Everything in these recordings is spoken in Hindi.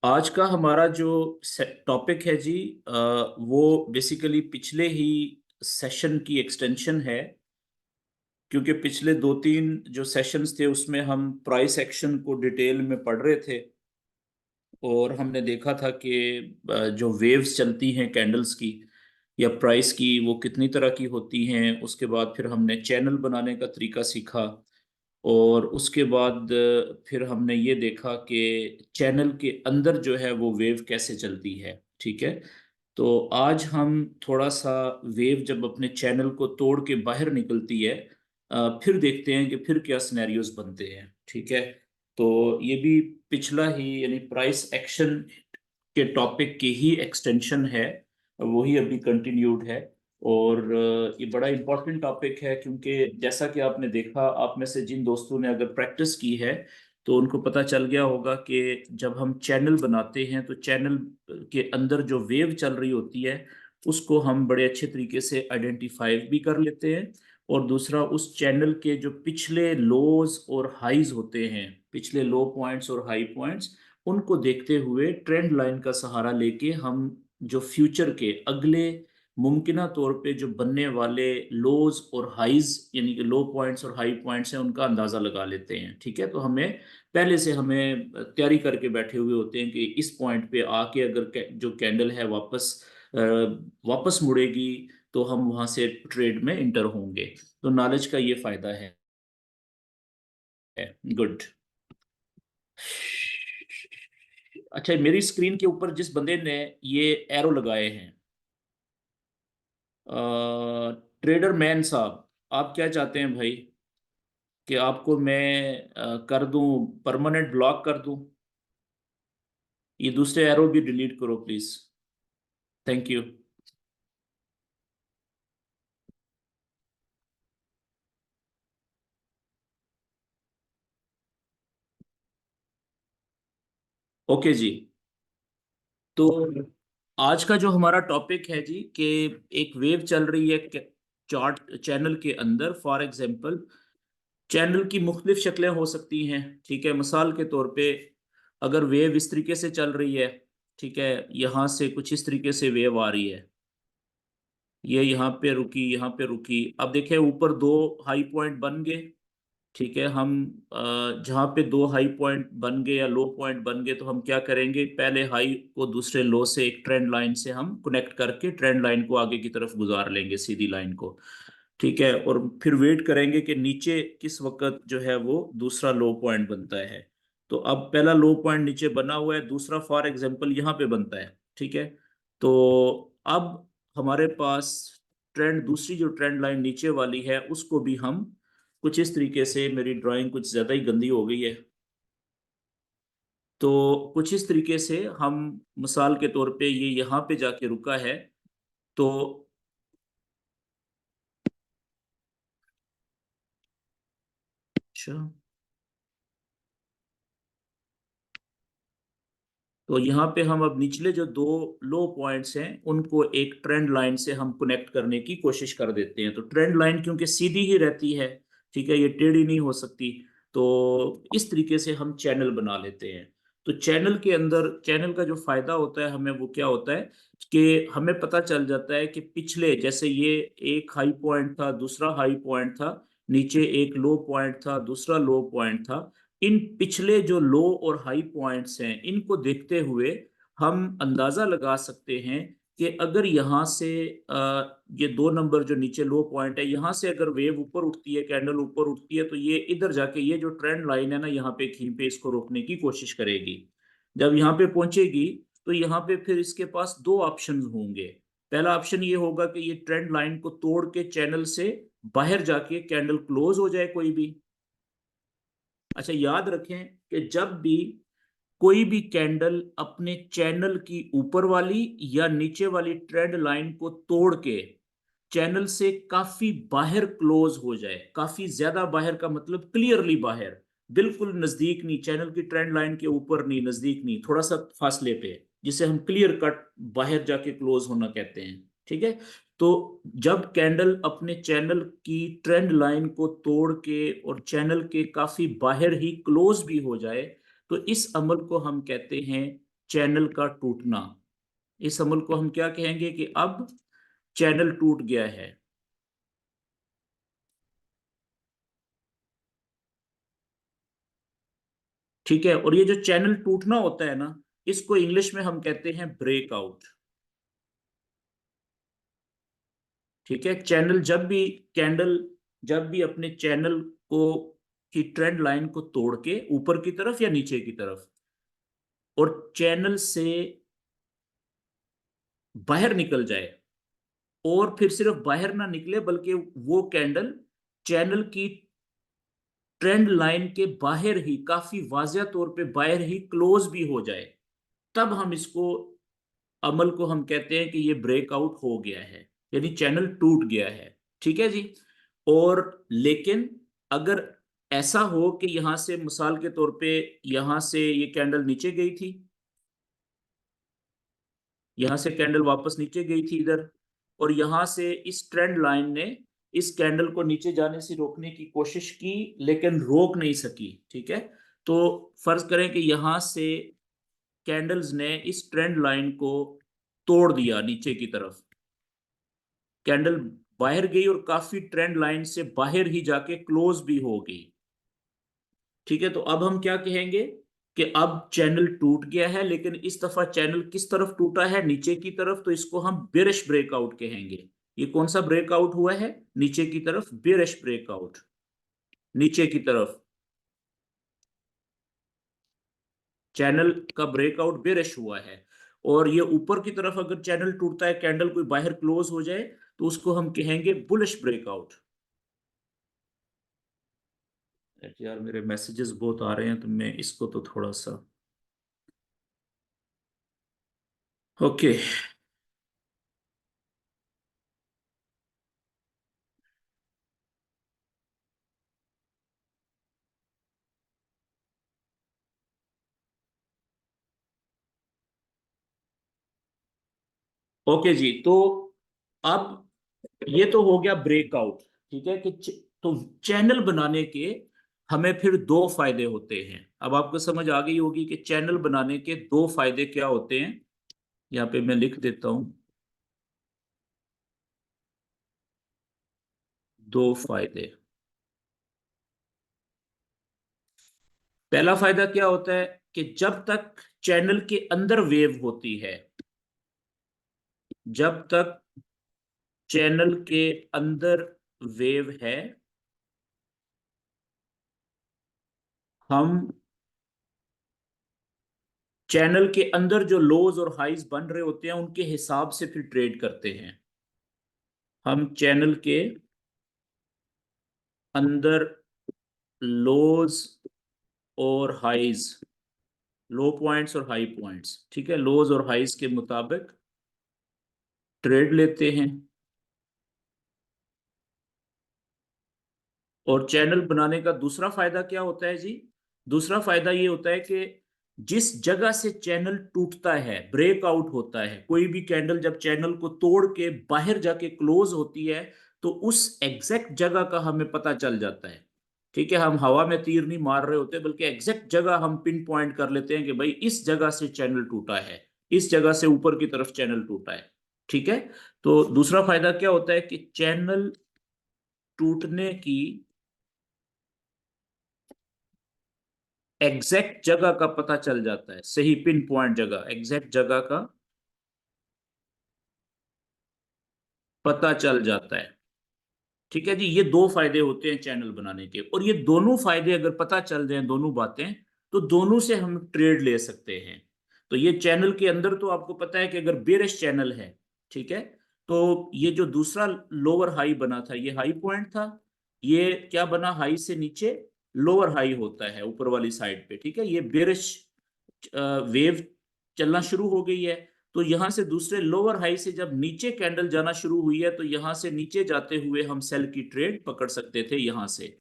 आज का हमारा जो टॉपिक है जी, वो बेसिकली पिछले ही सेशन की एक्सटेंशन है। क्योंकि पिछले दो तीन जो सेशंस थे उसमें हम प्राइस एक्शन को डिटेल में पढ़ रहे थे। और हमने देखा था कि जो वेव्स चलती हैं कैंडल्स की या प्राइस की, वो कितनी तरह की होती हैं। उसके बाद फिर हमने चैनल बनाने का तरीका सीखा। और उसके बाद फिर हमने ये देखा कि चैनल के अंदर जो है वो वेव कैसे चलती है। ठीक है। तो आज हम थोड़ा सा वेव जब अपने चैनल को तोड़ के बाहर निकलती है, फिर देखते हैं कि फिर क्या सिनेरियोज बनते हैं। ठीक है। तो ये भी पिछला ही यानी प्राइस एक्शन के टॉपिक की ही एक्सटेंशन है। वही अभी कंटिन्यूड है। और ये बड़ा इम्पोर्टेंट टॉपिक है, क्योंकि जैसा कि आपने देखा, आप में से जिन दोस्तों ने अगर प्रैक्टिस की है तो उनको पता चल गया होगा कि जब हम चैनल बनाते हैं तो चैनल के अंदर जो वेव चल रही होती है उसको हम बड़े अच्छे तरीके से आइडेंटिफाई भी कर लेते हैं। और दूसरा, उस चैनल के जो पिछले लोज और हाईज होते हैं, पिछले लो पॉइंट्स और हाई पॉइंट्स, उनको देखते हुए ट्रेंड लाइन का सहारा लेके हम जो फ्यूचर के अगले मुमकिना तौर पे जो बनने वाले लोज और हाईज, यानी कि लो पॉइंट्स और हाई पॉइंट्स हैं, उनका अंदाजा लगा लेते हैं। ठीक है। तो हमें पहले से हमें तैयारी करके बैठे हुए होते हैं कि इस पॉइंट पे आके अगर जो कैंडल है वापस मुड़ेगी तो हम वहां से ट्रेड में इंटर होंगे। तो नॉलेज का ये फायदा है। गुड। अच्छा, मेरी स्क्रीन के ऊपर जिस बंदे ने ये एरो लगाए हैं, ट्रेडर मैन साहब, आप क्या चाहते हैं भाई? कि आपको मैं कर दूं, परमानेंट ब्लॉक कर दूं? ये दूसरे एरो भी डिलीट करो प्लीज। Thank you. ओके जी। तो आज का जो हमारा टॉपिक है जी, कि एक वेव चल रही है चार्ट चैनल के अंदर। फॉर एग्जांपल, चैनल की मुख्तलिफ शक्लें हो सकती हैं। ठीक है। मिसाल के तौर पे, अगर वेव इस तरीके से चल रही है, ठीक है, यहाँ से कुछ इस तरीके से वेव आ रही है, ये यहाँ पे रुकी, यहाँ पे रुकी। अब देखें, ऊपर दो हाई पॉइंट बन गए। ठीक है। हम जहाँ पे दो हाई पॉइंट बन गए या लो पॉइंट बन गए, तो हम क्या करेंगे, पहले हाई को दूसरे लो से एक ट्रेंड लाइन से हम कनेक्ट करके ट्रेंड लाइन को आगे की तरफ गुजार लेंगे, सीधी लाइन को। ठीक है। और फिर वेट करेंगे कि नीचे किस वक्त जो है वो दूसरा लो पॉइंट बनता है। तो अब पहला लो पॉइंट नीचे बना हुआ है, दूसरा फॉर एग्जांपल यहाँ पे बनता है। ठीक है। तो अब हमारे पास दूसरी जो ट्रेंड लाइन नीचे वाली है, उसको भी हम कुछ इस तरीके से, मेरी ड्राइंग कुछ ज्यादा ही गंदी हो गई है, तो कुछ इस तरीके से हम, मिसाल के तौर पे ये यहाँ पे जाके रुका है। तो अच्छा, तो यहाँ पे हम अब निचले जो दो लो पॉइंट्स हैं उनको एक ट्रेंड लाइन से हम कनेक्ट करने की कोशिश कर देते हैं। तो ट्रेंड लाइन क्योंकि सीधी ही रहती है, ठीक है, ये टेढ़ी नहीं हो सकती। तो इस तरीके से हम चैनल बना लेते हैं। तो चैनल के अंदर, चैनल का जो फायदा होता है हमें, वो क्या होता है कि हमें पता चल जाता है कि पिछले, जैसे ये एक हाई पॉइंट था, दूसरा हाई पॉइंट था, नीचे एक लो पॉइंट था, दूसरा लो पॉइंट था। इन पिछले जो लो और हाई पॉइंट्स हैं, इनको देखते हुए हम अंदाजा लगा सकते हैं कि अगर यहाँ से ये दो नंबर जो नीचे लो पॉइंट है, यहाँ से अगर वेव ऊपर उठती है, कैंडल ऊपर उठती है, तो ये इधर जाके ये जो ट्रेंड लाइन है ना, यहाँ पे कहीं पे इसको रोकने की कोशिश करेगी। जब यहाँ पे पहुंचेगी तो यहाँ पे फिर इसके पास दो ऑप्शन होंगे। पहला ऑप्शन ये होगा कि ये ट्रेंड लाइन को तोड़ के चैनल से बाहर जाके कैंडल क्लोज हो जाए कोई भी। अच्छा, याद रखें कि जब भी कोई भी कैंडल अपने चैनल की ऊपर वाली या नीचे वाली ट्रेंड लाइन को तोड़ के चैनल से काफी बाहर क्लोज हो जाए, काफी ज्यादा बाहर का मतलब क्लियरली बाहर, बिल्कुल नजदीक नहीं, चैनल की ट्रेंड लाइन के ऊपर नहीं, नजदीक नहीं, थोड़ा सा फासले पे, जिसे हम क्लियर कट बाहर जाके क्लोज होना कहते हैं। ठीक है। तो जब कैंडल अपने चैनल की ट्रेंड लाइन को तोड़ के और चैनल के काफी बाहर ही क्लोज भी हो जाए, तो इस अमल को हम कहते हैं चैनल का टूटना। इस अमल को हम क्या कहेंगे कि अब चैनल टूट गया है। ठीक है, और ये जो चैनल टूटना होता है ना, इसको इंग्लिश में हम कहते हैं ब्रेकआउट। ठीक है, चैनल जब भी कैंडल जब भी अपने चैनल को की ट्रेंड लाइन को तोड़ के ऊपर की तरफ या नीचे की तरफ और चैनल से बाहर निकल जाए, और फिर सिर्फ बाहर ना निकले बल्कि वो कैंडल चैनल की ट्रेंड लाइन के बाहर ही, काफी वाजिया तौर पे बाहर ही क्लोज भी हो जाए, तब हम इसको अमल को हम कहते हैं कि ये ब्रेकआउट हो गया है, यानी चैनल टूट गया है। ठीक है जी। और लेकिन अगर ऐसा हो कि यहां से मिसाल के तौर पे यहां से ये कैंडल नीचे गई थी, यहां से कैंडल वापस नीचे गई थी इधर, और यहां से इस ट्रेंड लाइन ने इस कैंडल को नीचे जाने से रोकने की कोशिश की लेकिन रोक नहीं सकी। ठीक है, तो फर्ज करें कि यहां से कैंडल्स ने इस ट्रेंड लाइन को तोड़ दिया नीचे की तरफ, कैंडल बाहर गई और काफी ट्रेंड लाइन से बाहर ही जाके क्लोज भी हो गई। ठीक है, तो अब हम क्या कहेंगे कि अब चैनल टूट गया है, लेकिन इस दफा चैनल किस तरफ टूटा है, नीचे की तरफ, तो इसको हम बेरिश ब्रेकआउट कहेंगे। ये कौन सा ब्रेकआउट हुआ है, नीचे की तरफ, बेरिश ब्रेकआउट, नीचे की तरफ चैनल का ब्रेकआउट बेरिश हुआ है। और ये ऊपर की तरफ अगर चैनल टूटता है, कैंडल कोई बाहर क्लोज हो जाए, तो उसको हम कहेंगे बुलिश ब्रेकआउट। यार मेरे मैसेजेस बहुत आ रहे हैं, तो मैं इसको तो थोड़ा सा ओके। ओके जी, तो अब ये तो हो गया ब्रेकआउट। ठीक है कि तो चैनल बनाने के हमें फिर दो फायदे होते हैं। अब आपको समझ आ गई होगी कि चैनल बनाने के दो फायदे क्या होते हैं। यहाँ पे मैं लिख देता हूं, दो फायदे। पहला फायदा क्या होता है कि जब तक चैनल के अंदर वेव होती है, जब तक चैनल के अंदर वेव है, हम चैनल के अंदर जो लोज और हाइज बन रहे होते हैं उनके हिसाब से फिर ट्रेड करते हैं। हम चैनल के अंदर लोज और हाइज, लो पॉइंट्स और हाई पॉइंट्स, ठीक है, लोज और हाइज के मुताबिक ट्रेड लेते हैं। और चैनल बनाने का दूसरा फायदा क्या होता है जी, दूसरा फायदा ये होता है कि जिस जगह से चैनल टूटता है, ब्रेकआउट होता है, कोई भी कैंडल जब चैनल को तोड़ के बाहर जाके क्लोज होती है, तो उस एग्जैक्ट जगह का हमें पता चल जाता है। ठीक है, हम हवा में तीर नहीं मार रहे होते, बल्कि एग्जैक्ट जगह हम पिन पॉइंट कर लेते हैं कि भाई इस जगह से चैनल टूटा है, इस जगह से ऊपर की तरफ चैनल टूटा है। ठीक है, तो दूसरा फायदा क्या होता है कि चैनल टूटने की एग्जैक्ट जगह का पता चल जाता है, सही पिन पॉइंट जगह, एग्जैक्ट जगह का पता चल जाता है। ठीक है जी, ये दो फायदे होते हैं चैनल बनाने के, और ये दोनों फायदे अगर पता चल जाए, दोनों बातें, तो दोनों से हम ट्रेड ले सकते हैं। तो ये चैनल के अंदर तो आपको पता है कि अगर बेरिश चैनल है, ठीक है, तो ये जो दूसरा लोअर हाई बना था, ये हाई पॉइंट था, ये क्या बना, हाई से नीचे लोअर हाई होता है ऊपर वाली साइड पे। ठीक है, ये बेरिश वेव चलना शुरू हो गई है, तो यहां से दूसरे लोअर हाई से जब नीचे कैंडल जाना शुरू हुई है, तो यहां से नीचे जाते हुए हम सेल की ट्रेड पकड़ सकते थे, यहां से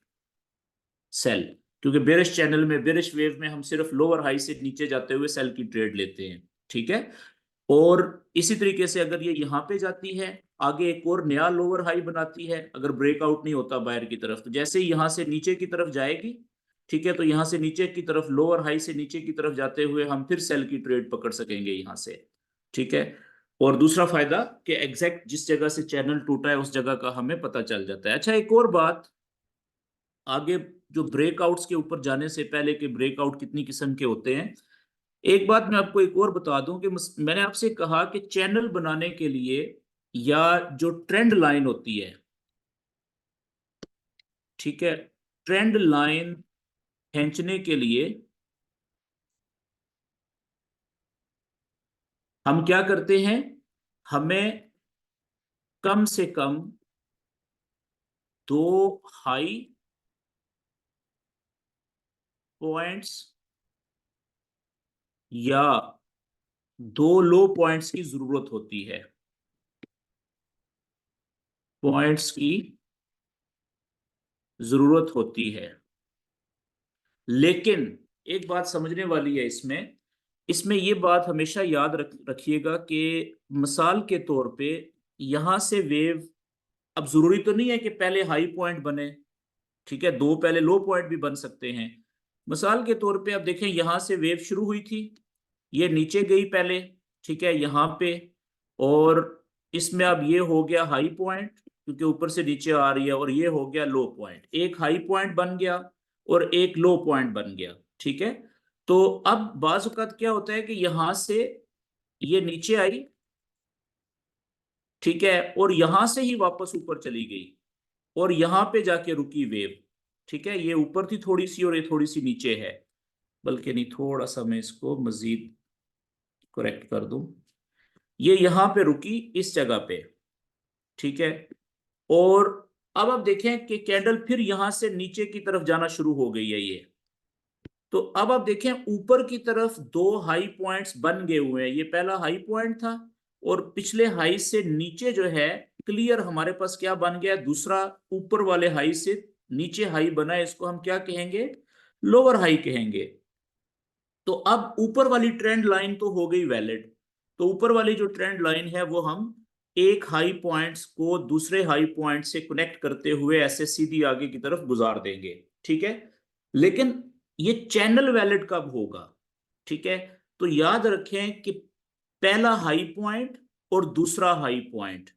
सेल, क्योंकि बेरिश चैनल में, बेरिश वेव में हम सिर्फ लोअर हाई से नीचे जाते हुए सेल की ट्रेड लेते हैं। ठीक है, और इसी तरीके से अगर ये यहां पे जाती है, आगे एक और नया लोअर हाई बनाती है, अगर ब्रेकआउट नहीं होता बाहर की तरफ, तो जैसे ही यहां से नीचे की तरफ जाएगी, ठीक है, तो यहां से नीचे की तरफ, लोअर हाई से नीचे की तरफ जाते हुए हम फिर सेल की ट्रेड पकड़ सकेंगे यहां से। ठीक है। और दूसरा फायदा कि एग्जैक्ट जिस जगह से चैनल टूटा है उस जगह का हमें पता चल जाता है। अच्छा, एक और बात, आगे जो ब्रेकआउट्स के ऊपर जाने से पहले के ब्रेकआउट कितनी किस्म के होते हैं, एक बात मैं आपको एक और बता दूं कि मैंने आपसे कहा कि चैनल बनाने के लिए या जो ट्रेंड लाइन होती है, ठीक है, ट्रेंड लाइन खींचने के लिए हम क्या करते हैं, हमें कम से कम दो हाई पॉइंट्स या दो लो पॉइंट्स की जरूरत होती है, पॉइंट्स की जरूरत होती है। लेकिन एक बात समझने वाली है इसमें, इसमें ये बात हमेशा याद रखिएगा कि मिसाल के तौर पे यहां से वेव, अब जरूरी तो नहीं है कि पहले हाई पॉइंट बने, ठीक है, दो पहले लो पॉइंट भी बन सकते हैं। मिसाल के तौर पे अब देखें, यहां से वेव शुरू हुई थी, ये नीचे गई पहले, ठीक है, यहाँ पे, और इसमें अब ये हो गया हाई पॉइंट क्योंकि ऊपर से नीचे आ रही है, और ये हो गया लो पॉइंट, एक हाई पॉइंट बन गया और एक लो पॉइंट बन गया। ठीक है। तो अब बाज़ औक़ात क्या होता है कि यहां से ये नीचे आई, ठीक है, और यहां से ही वापस ऊपर चली गई और यहां पे जाके रुकी वेव। ठीक है, ये ऊपर थी थोड़ी सी और ये थोड़ी सी नीचे है, बल्कि नहीं, थोड़ा सा मैं इसको मजीद करेक्ट कर दूं, ये यहां पे रुकी इस जगह पे। ठीक है। और अब आप देखें कि कैंडल फिर यहां से नीचे की तरफ जाना शुरू हो गई है ये। तो अब आप देखें ऊपर की तरफ दो हाई पॉइंट्स बन गए हुए हैं, ये पहला हाई पॉइंट था और पिछले हाई से नीचे जो है क्लियर हमारे पास क्या बन गया, दूसरा ऊपर वाले हाई से नीचे हाई बना है, इसको हम क्या कहेंगे, लोअर हाई कहेंगे। तो अब ऊपर वाली ट्रेंड लाइन तो हो गई वैलिड, तो ऊपर वाली जो ट्रेंड लाइन है वो हम एक हाई पॉइंट्स को दूसरे हाई पॉइंट से कनेक्ट करते हुए ऐसे सीधी आगे की तरफ गुजार देंगे। ठीक है। लेकिन ये चैनल वैलिड कब होगा, ठीक है, तो याद रखें कि पहला हाई पॉइंट और दूसरा हाई पॉइंट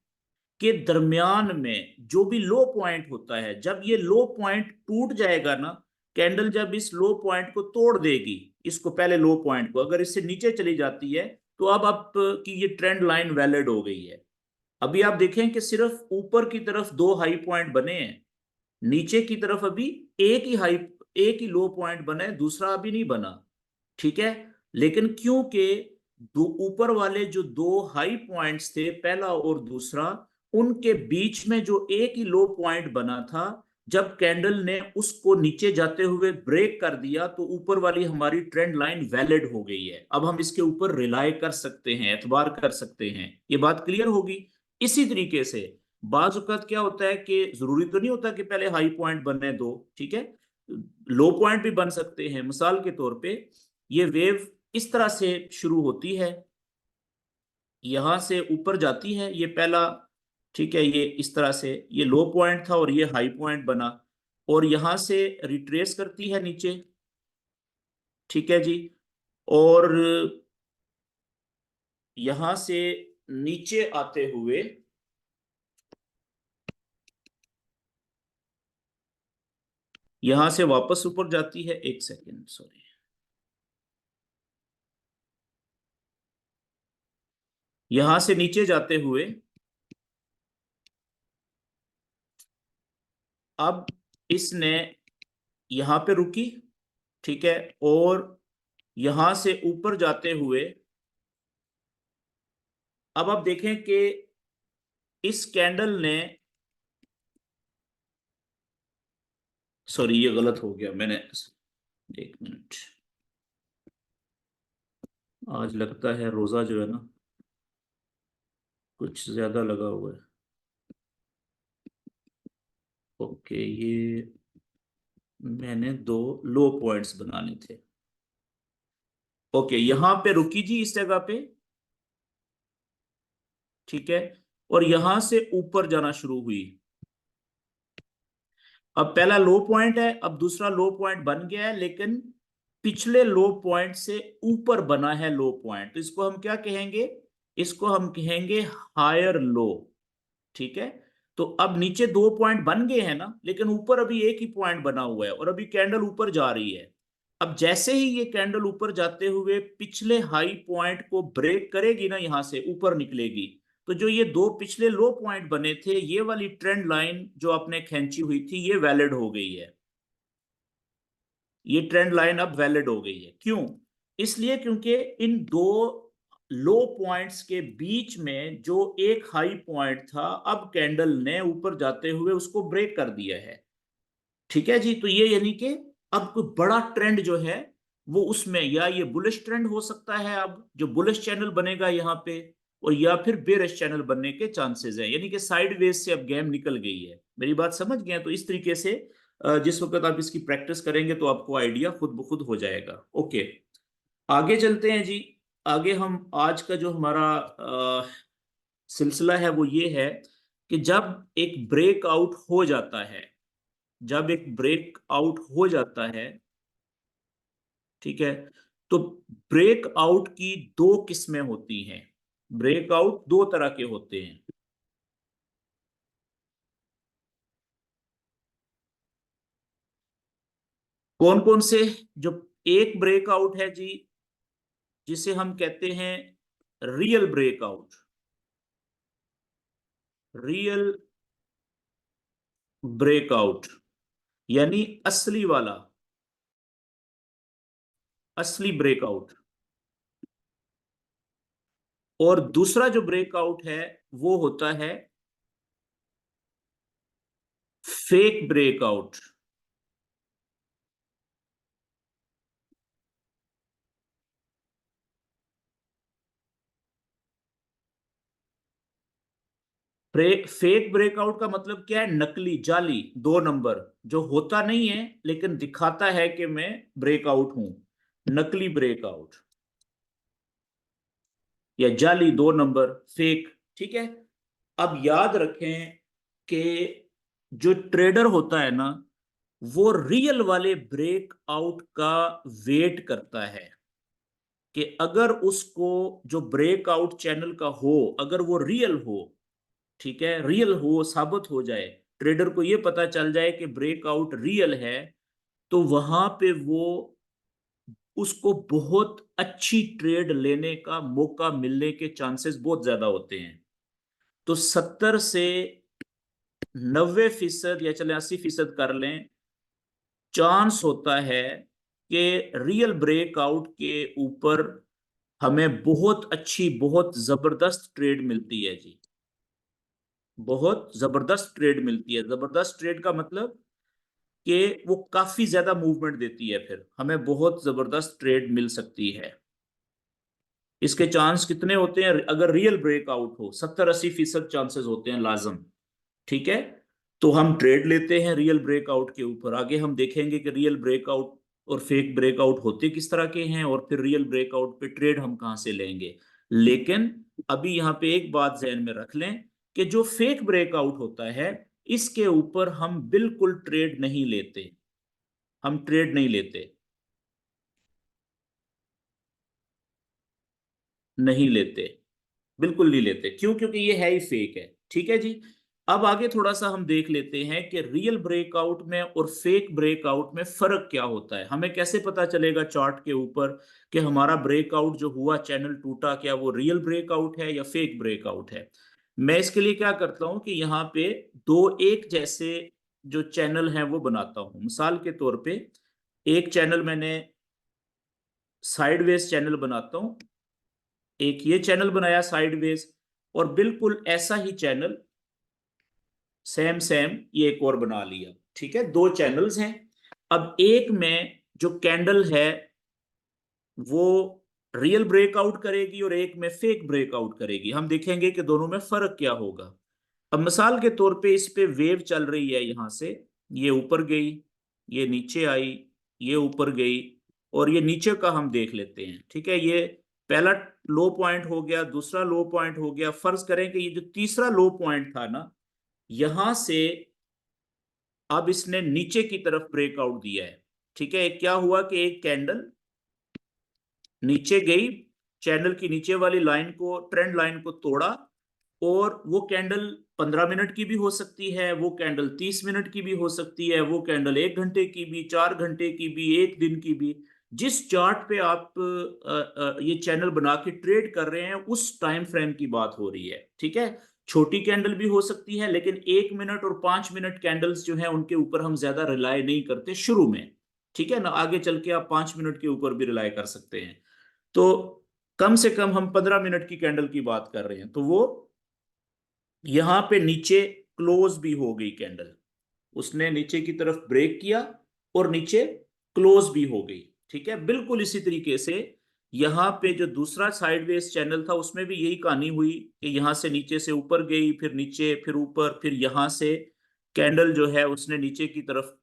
के दरमियान में जो भी लो पॉइंट होता है, जब ये लो पॉइंट टूट जाएगा ना, कैंडल जब इस लो पॉइंट को तोड़ देगी, इसको पहले लो पॉइंट को, अगर इससे नीचे चली जाती है तो अब आपकी ये ट्रेंड लाइन वैलिड हो गई है। अभी आप देखें कि सिर्फ ऊपर की तरफ दो हाई पॉइंट बने हैं, नीचे की तरफ अभी एक ही हाई, एक ही लो पॉइंट बना है, दूसरा अभी नहीं बना। ठीक है। लेकिन क्योंकि दो ऊपर वाले जो दो हाई पॉइंट्स थे, पहला और दूसरा, उनके बीच में जो एक ही लो पॉइंट बना था, जब कैंडल ने उसको नीचे जाते हुए ब्रेक कर दिया तो ऊपर वाली हमारी ट्रेंड लाइन वैलिड हो गई है। अब हम इसके ऊपर रिलाय कर सकते हैं, एतबार कर सकते हैं, ये बात क्लियर होगी। इसी तरीके से बाज औक़ात क्या होता है कि जरूरी तो नहीं होता कि पहले हाई पॉइंट बने दो, ठीक है, लो पॉइंट भी बन सकते हैं। मिसाल के तौर पे ये वेव इस तरह से शुरू होती है, यहां से ऊपर जाती है, ये पहला, ठीक है, ये इस तरह से ये लो पॉइंट था और ये हाई पॉइंट बना, और यहां से रिट्रेस करती है नीचे। ठीक है जी। और यहां से नीचे आते हुए यहां से वापस ऊपर जाती है, एक सेकेंड सॉरी, यहां से नीचे जाते हुए अब इसने यहां पे रुकी, ठीक है, और यहां से ऊपर जाते हुए अब आप देखें कि इस कैंडल ने, सॉरी ये गलत हो गया मैंने, एक मिनट, आज लगता है रोजा जो है ना कुछ ज्यादा लगा हुआ है। ओके, ये मैंने दो लो पॉइंट्स बनाने थे। ओके, यहां पे रुकी जी इस जगह पे, ठीक है, और यहां से ऊपर जाना शुरू हुई। अब पहला लो पॉइंट है, अब दूसरा लो पॉइंट बन गया है, लेकिन पिछले लो पॉइंट से ऊपर बना है लो पॉइंट, तो इसको हम क्या कहेंगे? इसको हम कहेंगे हायर लो। ठीक है। तो अब नीचे दो पॉइंट बन गए हैं ना, लेकिन ऊपर अभी एक ही पॉइंट बना हुआ है और अभी कैंडल ऊपर जा रही है। अब जैसे ही ये कैंडल ऊपर जाते हुए पिछले हाई पॉइंट को ब्रेक करेगी ना, यहां से ऊपर निकलेगी, तो जो ये दो पिछले लो पॉइंट बने थे, ये वाली ट्रेंड लाइन जो आपने खींची हुई थी, ये वैलिड हो गई है। ये ट्रेंड लाइन अब वैलिड हो गई है। क्यों? इसलिए क्योंकि इन दो लो पॉइंट्स के बीच में जो एक हाई पॉइंट था, अब कैंडल ने ऊपर जाते हुए उसको ब्रेक कर दिया है। ठीक है जी। तो ये यानी कि अब कोई बड़ा ट्रेंड जो है वो उसमें, या ये बुलिश ट्रेंड हो सकता है, अब जो बुलिश चैनल बनेगा यहाँ पे, और या फिर बेरिश चैनल बनने के चांसेस है, यानी कि साइडवेज से अब गेम निकल गई है। मेरी बात समझ गए? तो इस तरीके से जिस वक्त आप इसकी प्रैक्टिस करेंगे तो आपको आइडिया खुद ब खुद हो जाएगा। ओके, आगे चलते हैं जी। आगे हम आज का जो हमारा सिलसिला है वो ये है कि जब एक ब्रेकआउट हो जाता है, जब एक ब्रेक आउट हो जाता है, ठीक है, तो ब्रेकआउट की दो किस्में होती हैं। ब्रेकआउट दो तरह के होते हैं। कौन कौन से? जो एक ब्रेकआउट है जी, जिसे हम कहते हैं रियल ब्रेकआउट। रियल ब्रेकआउट यानी असली वाला, असली ब्रेकआउट। और दूसरा जो ब्रेकआउट है वो होता है फेक ब्रेकआउट। फेक ब्रेकआउट का मतलब क्या है? नकली, जाली, दो नंबर, जो होता नहीं है लेकिन दिखाता है कि मैं ब्रेकआउट हूं। नकली ब्रेकआउट या जाली दो नंबर, फेक। ठीक है। अब याद रखें कि जो ट्रेडर होता है ना, वो रियल वाले ब्रेकआउट का वेट करता है कि अगर उसको जो ब्रेकआउट चैनल का हो, अगर वो रियल हो, ठीक है, रियल हो, साबित हो जाए, ट्रेडर को ये पता चल जाए कि ब्रेकआउट रियल है, तो वहां पे वो उसको बहुत अच्छी ट्रेड लेने का मौका मिलने के चांसेस बहुत ज्यादा होते हैं। तो 70 से 90% या चले 80% कर लें, चांस होता है कि रियल ब्रेकआउट के ऊपर हमें बहुत अच्छी, बहुत जबरदस्त ट्रेड मिलती है जी। बहुत जबरदस्त ट्रेड मिलती है। जबरदस्त ट्रेड का मतलब कि वो काफी ज्यादा मूवमेंट देती है, फिर हमें बहुत जबरदस्त ट्रेड मिल सकती है। इसके चांस कितने होते हैं? अगर रियल ब्रेकआउट हो, 70-80% चांसेस होते हैं लाजम। ठीक है। तो हम ट्रेड लेते हैं रियल ब्रेकआउट के ऊपर। आगे हम देखेंगे कि रियल ब्रेकआउट और फेक ब्रेकआउट होते किस तरह के हैं, और फिर रियल ब्रेकआउट पे ट्रेड हम कहां से लेंगे। लेकिन अभी यहां पे एक बात ध्यान में रख लें कि जो फेक ब्रेकआउट होता है, इसके ऊपर हम बिल्कुल ट्रेड नहीं लेते। हम ट्रेड नहीं लेते, नहीं लेते, बिल्कुल नहीं लेते। क्यों? क्योंकि ये है ही फेक है। ठीक है जी। अब आगे थोड़ा सा हम देख लेते हैं कि रियल ब्रेकआउट में और फेक ब्रेकआउट में फर्क क्या होता है। हमें कैसे पता चलेगा चार्ट के ऊपर कि हमारा ब्रेकआउट जो हुआ, चैनल टूटा, क्या वो रियल ब्रेकआउट है या फेक ब्रेकआउट है? मैं इसके लिए क्या करता हूं कि यहाँ पे दो एक जैसे जो चैनल हैं वो बनाता हूं। मिसाल के तौर पे एक चैनल मैंने साइडवेज चैनल बनाता हूं, एक ये चैनल बनाया साइडवेज, और बिल्कुल ऐसा ही चैनल सेम सेम ये एक और बना लिया। ठीक है, दो चैनल्स हैं। अब एक में जो कैंडल है वो रियल ब्रेकआउट करेगी और एक में फेक ब्रेकआउट करेगी। हम देखेंगे कि दोनों में फर्क क्या होगा। अब मिसाल के तौर पे इस पे वेव चल रही है, यहां से ये ऊपर गई, ये नीचे आई, ये ऊपर गई, और ये नीचे का हम देख लेते हैं। ठीक है, ये पहला लो पॉइंट हो गया, दूसरा लो पॉइंट हो गया। फर्ज करें कि ये जो तीसरा लो पॉइंट था ना, यहां से अब इसने नीचे की तरफ ब्रेकआउट दिया है। ठीक है, क्या हुआ कि एक कैंडल नीचे गई, चैनल की नीचे वाली लाइन को, ट्रेंड लाइन को तोड़ा, और वो कैंडल 15 मिनट की भी हो सकती है, वो कैंडल 30 मिनट की भी हो सकती है, वो कैंडल 1 घंटे की भी, 4 घंटे की भी, 1 दिन की भी। जिस चार्ट पे आप ये चैनल बना के ट्रेड कर रहे हैं उस टाइम फ्रेम की बात हो रही है। ठीक है, छोटी कैंडल भी हो सकती है, लेकिन 1 मिनट और 5 मिनट कैंडल्स जो है उनके ऊपर हम ज्यादा रिलाय नहीं करते शुरू में। ठीक है ना, आगे चल के आप 5 मिनट के ऊपर भी रिलाय कर सकते हैं। तो कम से कम हम 15 मिनट की कैंडल की बात कर रहे हैं, तो वो यहां पे नीचे क्लोज भी हो गई कैंडल। उसने नीचे की तरफ ब्रेक किया और नीचे क्लोज भी हो गई। ठीक है, बिल्कुल इसी तरीके से यहां पे जो दूसरा साइडवेज चैनल था उसमें भी यही कहानी हुई कि यहां से नीचे से ऊपर गई, फिर नीचे, फिर ऊपर, फिर यहां से कैंडल जो है उसने नीचे की तरफ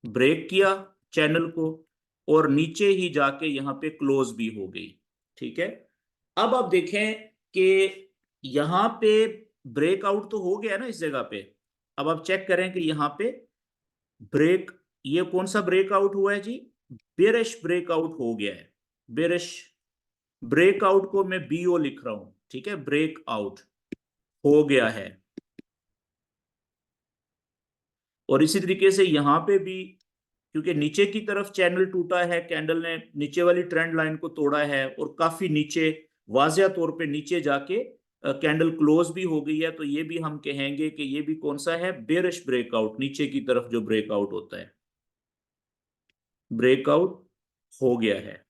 ब्रेक किया चैनल को, और नीचे ही जाके यहां पे क्लोज भी हो गई। ठीक है, अब आप देखें कि यहां पे ब्रेकआउट तो हो गया ना इस जगह पे। अब आप चेक करें कि यहां पे ब्रेक, ये कौन सा ब्रेकआउट हुआ है जी? बेरिश ब्रेकआउट हो गया है। बेरिश ब्रेकआउट को मैं बीओ लिख रहा हूं। ठीक है, ब्रेकआउट हो गया है। और इसी तरीके से यहां पे भी, क्योंकि नीचे की तरफ चैनल टूटा है, कैंडल ने नीचे वाली ट्रेंड लाइन को तोड़ा है और काफी नीचे, वाजिया तौर पे नीचे जाके कैंडल क्लोज भी हो गई है, तो ये भी हम कहेंगे कि ये भी कौन सा है? बेरिश ब्रेकआउट, नीचे की तरफ जो ब्रेकआउट होता है, ब्रेकआउट हो गया है।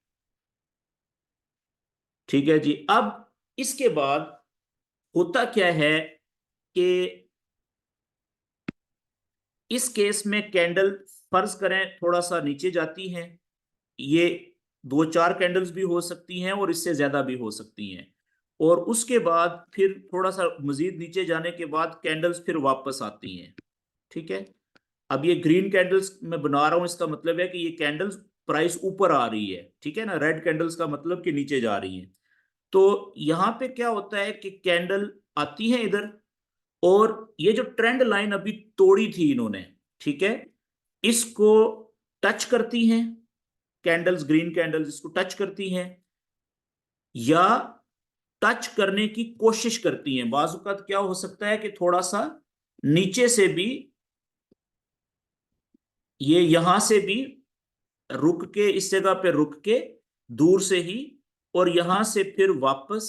ठीक है जी, अब इसके बाद होता क्या है कि इस केस में कैंडल, फर्ज करें थोड़ा सा नीचे जाती है, ये 2-4 कैंडल्स भी हो सकती हैं और इससे ज्यादा भी हो सकती हैं, और उसके बाद फिर थोड़ा सा मजीद नीचे जाने के बाद कैंडल्स फिर वापस आती हैं। ठीक है, अब ये ग्रीन कैंडल्स मैं बना रहा हूं, इसका मतलब है कि ये कैंडल्स प्राइस ऊपर आ रही है। ठीक है ना, रेड कैंडल्स का मतलब कि नीचे जा रही है। तो यहां पे क्या होता है कि कैंडल आती है इधर, और ये जो ट्रेंड लाइन अभी तोड़ी थी इन्होंने, ठीक है, इसको टच करती हैं कैंडल्स, ग्रीन कैंडल्स इसको टच करती हैं, या टच करने की कोशिश करती हैं। बाजुकात क्या हो सकता है कि थोड़ा सा नीचे से भी, ये यहां से भी रुक के, इस जगह पे रुक के दूर से ही, और यहां से फिर वापस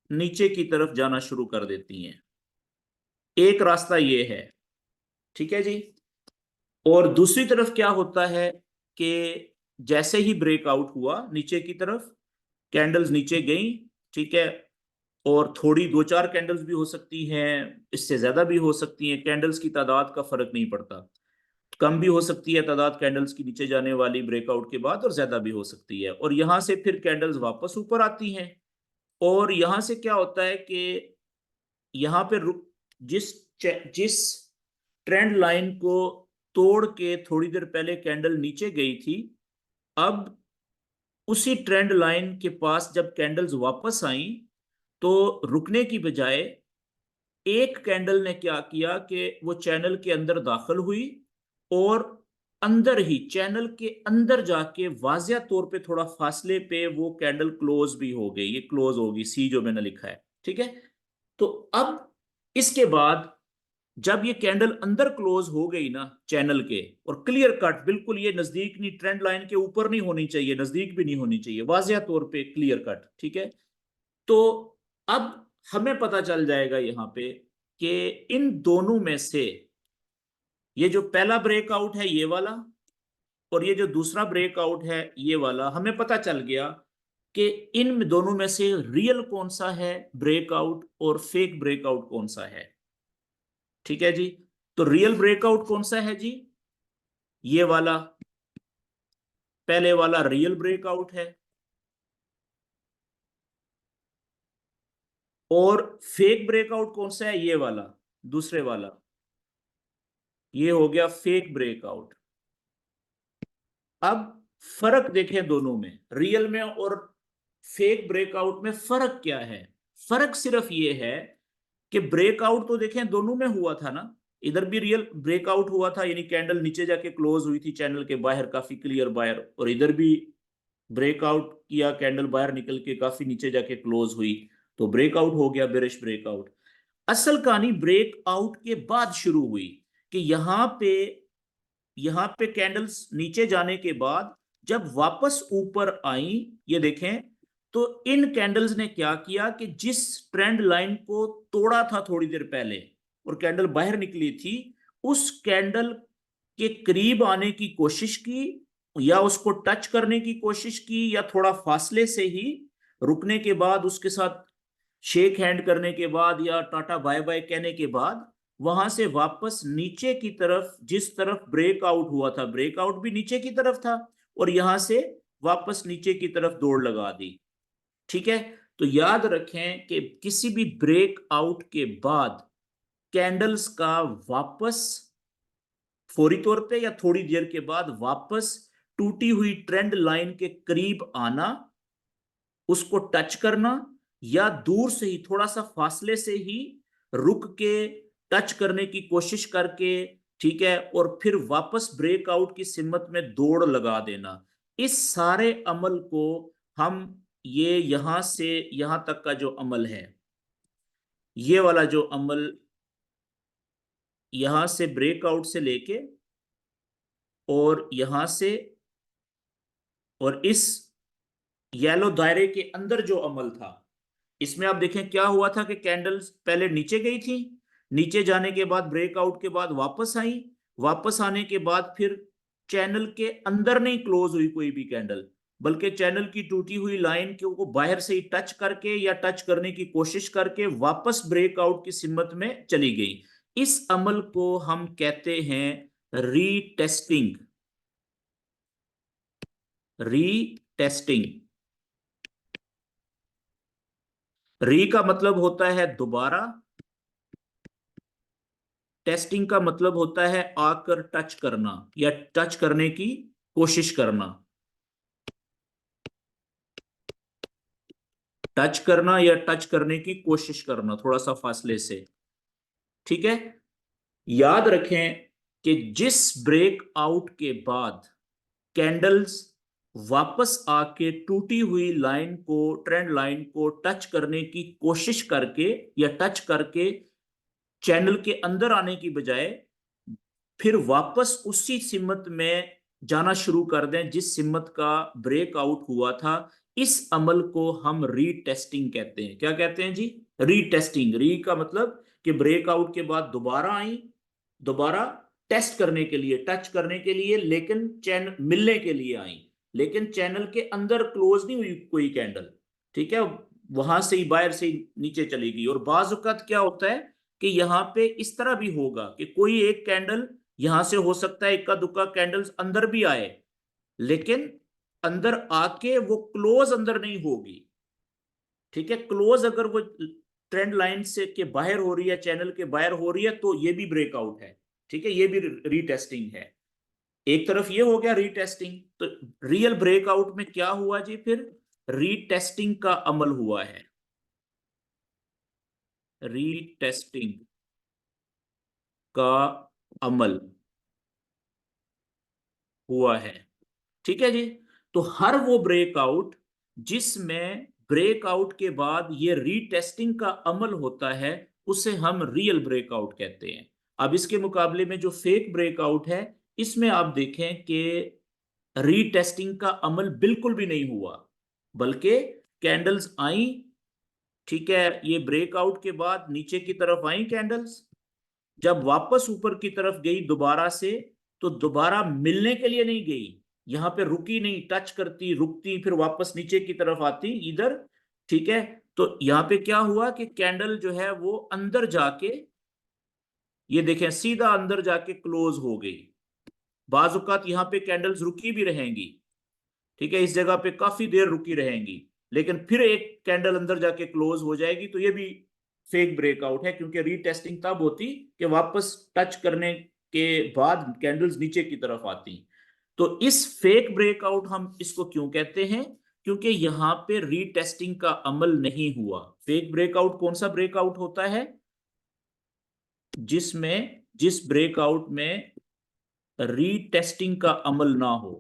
नीचे की तरफ जाना शुरू कर देती हैं। एक रास्ता ये है। ठीक है जी, और दूसरी तरफ क्या होता है कि जैसे ही ब्रेकआउट हुआ नीचे की तरफ, कैंडल्स नीचे गई। ठीक है, और थोड़ी 2-4 कैंडल्स भी हो सकती हैं, इससे ज्यादा भी हो सकती हैं, कैंडल्स की तादाद का फर्क नहीं पड़ता। कम भी हो सकती है तादाद कैंडल्स की नीचे जाने वाली ब्रेकआउट के बाद, और ज्यादा भी हो सकती है, और यहां से फिर कैंडल्स वापस ऊपर आती हैं। और यहां से क्या होता है कि यहां पे जिस जिस ट्रेंड लाइन को तोड़ के थोड़ी देर पहले कैंडल नीचे गई थी, अब उसी ट्रेंड लाइन के पास जब कैंडल्स वापस आई, तो रुकने की बजाय एक कैंडल ने क्या किया कि वो चैनल के अंदर दाखिल हुई, और अंदर ही चैनल के अंदर जाके वाजिया तौर पे थोड़ा फासले पे वो कैंडल क्लोज भी हो गई। ये क्लोज होगी, सी जो मैंने लिखा है। ठीक है, तो अब इसके बाद जब ये कैंडल अंदर क्लोज हो गई ना चैनल के, और क्लियर कट, बिल्कुल ये नजदीक नहीं, ट्रेंड लाइन के ऊपर नहीं होनी चाहिए, नजदीक भी नहीं होनी चाहिए, वाजिया तौर पे क्लियर कट। ठीक है, तो अब हमें पता चल जाएगा यहां पे कि इन दोनों में से ये जो पहला ब्रेकआउट है ये वाला, और ये जो दूसरा ब्रेकआउट है ये वाला, हमें पता चल गया कि इन दोनों में से रियल कौन सा है ब्रेकआउट और फेक ब्रेकआउट कौन सा है। ठीक है जी, तो रियल ब्रेकआउट कौन सा है जी? ये वाला, पहले वाला रियल ब्रेकआउट है। और फेक ब्रेकआउट कौन सा है? ये वाला, दूसरे वाला, ये हो गया फेक ब्रेकआउट। अब फर्क देखें दोनों में, रियल में और फेक ब्रेकआउट में फर्क क्या है? फर्क सिर्फ ये है कि ब्रेकआउट तो देखें दोनों में हुआ था ना, इधर भी रियल ब्रेकआउट हुआ था, यानी कैंडल नीचे जाके क्लोज हुई थी चैनल के बाहर, काफी क्लियर बाहर, और इधर भी ब्रेकआउट किया, कैंडल बाहर निकल के काफी नीचे जाके क्लोज हुई, तो ब्रेकआउट हो गया, बेरिश ब्रेकआउट। असल कहानी ब्रेकआउट के बाद शुरू हुई कि यहां पे कैंडल्स नीचे जाने के बाद जब वापस ऊपर आई, ये देखें, तो इन कैंडल्स ने क्या किया कि जिस ट्रेंड लाइन को तोड़ा था थोड़ी देर पहले और कैंडल बाहर निकली थी, उस कैंडल के करीब आने की कोशिश की, या उसको टच करने की कोशिश की, या थोड़ा फासले से ही रुकने के बाद, उसके साथ शेक हैंड करने के बाद या टाटा बाय बाय कहने के बाद वहां से वापस नीचे की तरफ, जिस तरफ ब्रेकआउट हुआ था, ब्रेकआउट भी नीचे की तरफ था, और यहां से वापस नीचे की तरफ दौड़ लगा दी। ठीक है, तो याद रखें कि किसी भी ब्रेकआउट के बाद कैंडल्स का वापस फौरी तौर पे या थोड़ी देर के बाद वापस टूटी हुई ट्रेंड लाइन के करीब आना, उसको टच करना, या दूर से ही थोड़ा सा फासले से ही रुक के टच करने की कोशिश करके, ठीक है, और फिर वापस ब्रेकआउट की सिमत में दौड़ लगा देना। इस सारे अमल को हम, ये यहां से यहां तक का जो अमल है, ये वाला जो अमल यहां से ब्रेकआउट से लेके और यहां से और इस येलो दायरे के अंदर जो अमल था, इसमें आप देखें क्या हुआ था कि कैंडल्स पहले नीचे गई थी, नीचे जाने के बाद ब्रेकआउट के बाद वापस आई, वापस आने के बाद फिर चैनल के अंदर नहीं क्लोज हुई कोई भी कैंडल, बल्कि चैनल की टूटी हुई लाइन को बाहर से ही टच करके या टच करने की कोशिश करके वापस ब्रेकआउट की सिमत में चली गई। इस अमल को हम कहते हैं रीटेस्टिंग। रीटेस्टिंग, री का मतलब होता है दोबारा, टेस्टिंग का मतलब होता है आकर टच करना या टच करने की कोशिश करना, टच करना या टच करने की कोशिश करना थोड़ा सा फासले से। ठीक है, याद रखें कि जिस ब्रेकआउट के बाद कैंडल्स वापस आके टूटी हुई लाइन को, ट्रेंड लाइन को टच करने की कोशिश करके या टच करके चैनल के अंदर आने की बजाय फिर वापस उसी सिमत में जाना शुरू कर दें जिस सिमत का ब्रेकआउट हुआ था, इस अमल को हम रीटेस्टिंग कहते हैं। क्या कहते हैं जी? रीटेस्टिंग। री का मतलब कि ब्रेकआउट के बाद दोबारा आई, दोबारा टेस्ट करने के लिए, टच करने के लिए, लेकिन चैनल मिलने के लिए आई, लेकिन चैनल के अंदर क्लोज नहीं हुई कोई कैंडल। ठीक है, वहां से ही बाहर से ही नीचे चली गई। और बाज औक़ात क्या होता है कि यहाँ पे इस तरह भी होगा कि कोई एक कैंडल यहां से हो सकता है, इक्का दुक्का कैंडल्स अंदर भी आए, लेकिन अंदर आके वो क्लोज अंदर नहीं होगी। ठीक है, क्लोज अगर वो ट्रेंड लाइन से के बाहर हो रही है, चैनल के बाहर हो रही है, तो ये भी ब्रेकआउट है। ठीक है, ये भी रीटेस्टिंग है। एक तरफ ये हो गया रीटेस्टिंग, तो रियल ब्रेकआउट में क्या हुआ जी? फिर रीटेस्टिंग का अमल हुआ है, रीटेस्टिंग का अमल हुआ है। ठीक है जी, तो हर वो ब्रेकआउट जिसमें ब्रेकआउट के बाद ये रीटेस्टिंग का अमल होता है, उसे हम रियल ब्रेकआउट कहते हैं। अब इसके मुकाबले में जो फेक ब्रेकआउट है, इसमें आप देखें कि रीटेस्टिंग का अमल बिल्कुल भी नहीं हुआ, बल्कि कैंडल्स आई, ठीक है, ये ब्रेकआउट के बाद नीचे की तरफ आई कैंडल्स, जब वापस ऊपर की तरफ गई दोबारा से, तो दोबारा मिलने के लिए नहीं गई, यहां पे रुकी नहीं, टच करती, रुकती, फिर वापस नीचे की तरफ आती इधर। ठीक है, तो यहां पे क्या हुआ कि कैंडल जो है वो अंदर जाके, ये देखें, सीधा अंदर जाके क्लोज हो गई। बाज औक़ात यहां पे कैंडल्स रुकी भी रहेंगी, ठीक है, इस जगह पे काफी देर रुकी रहेंगी, लेकिन फिर एक कैंडल अंदर जाके क्लोज हो जाएगी, तो ये भी फेक ब्रेकआउट है, क्योंकि रीटेस्टिंग तब होती कि वापस टच करने के बाद कैंडल्स नीचे की तरफ आती। तो इस फेक ब्रेकआउट हम इसको क्यों कहते हैं? क्योंकि यहां पे रीटेस्टिंग का अमल नहीं हुआ। फेक ब्रेकआउट कौन सा ब्रेकआउट होता है? जिसमें जिस ब्रेकआउट में रीटेस्टिंग का अमल ना हो।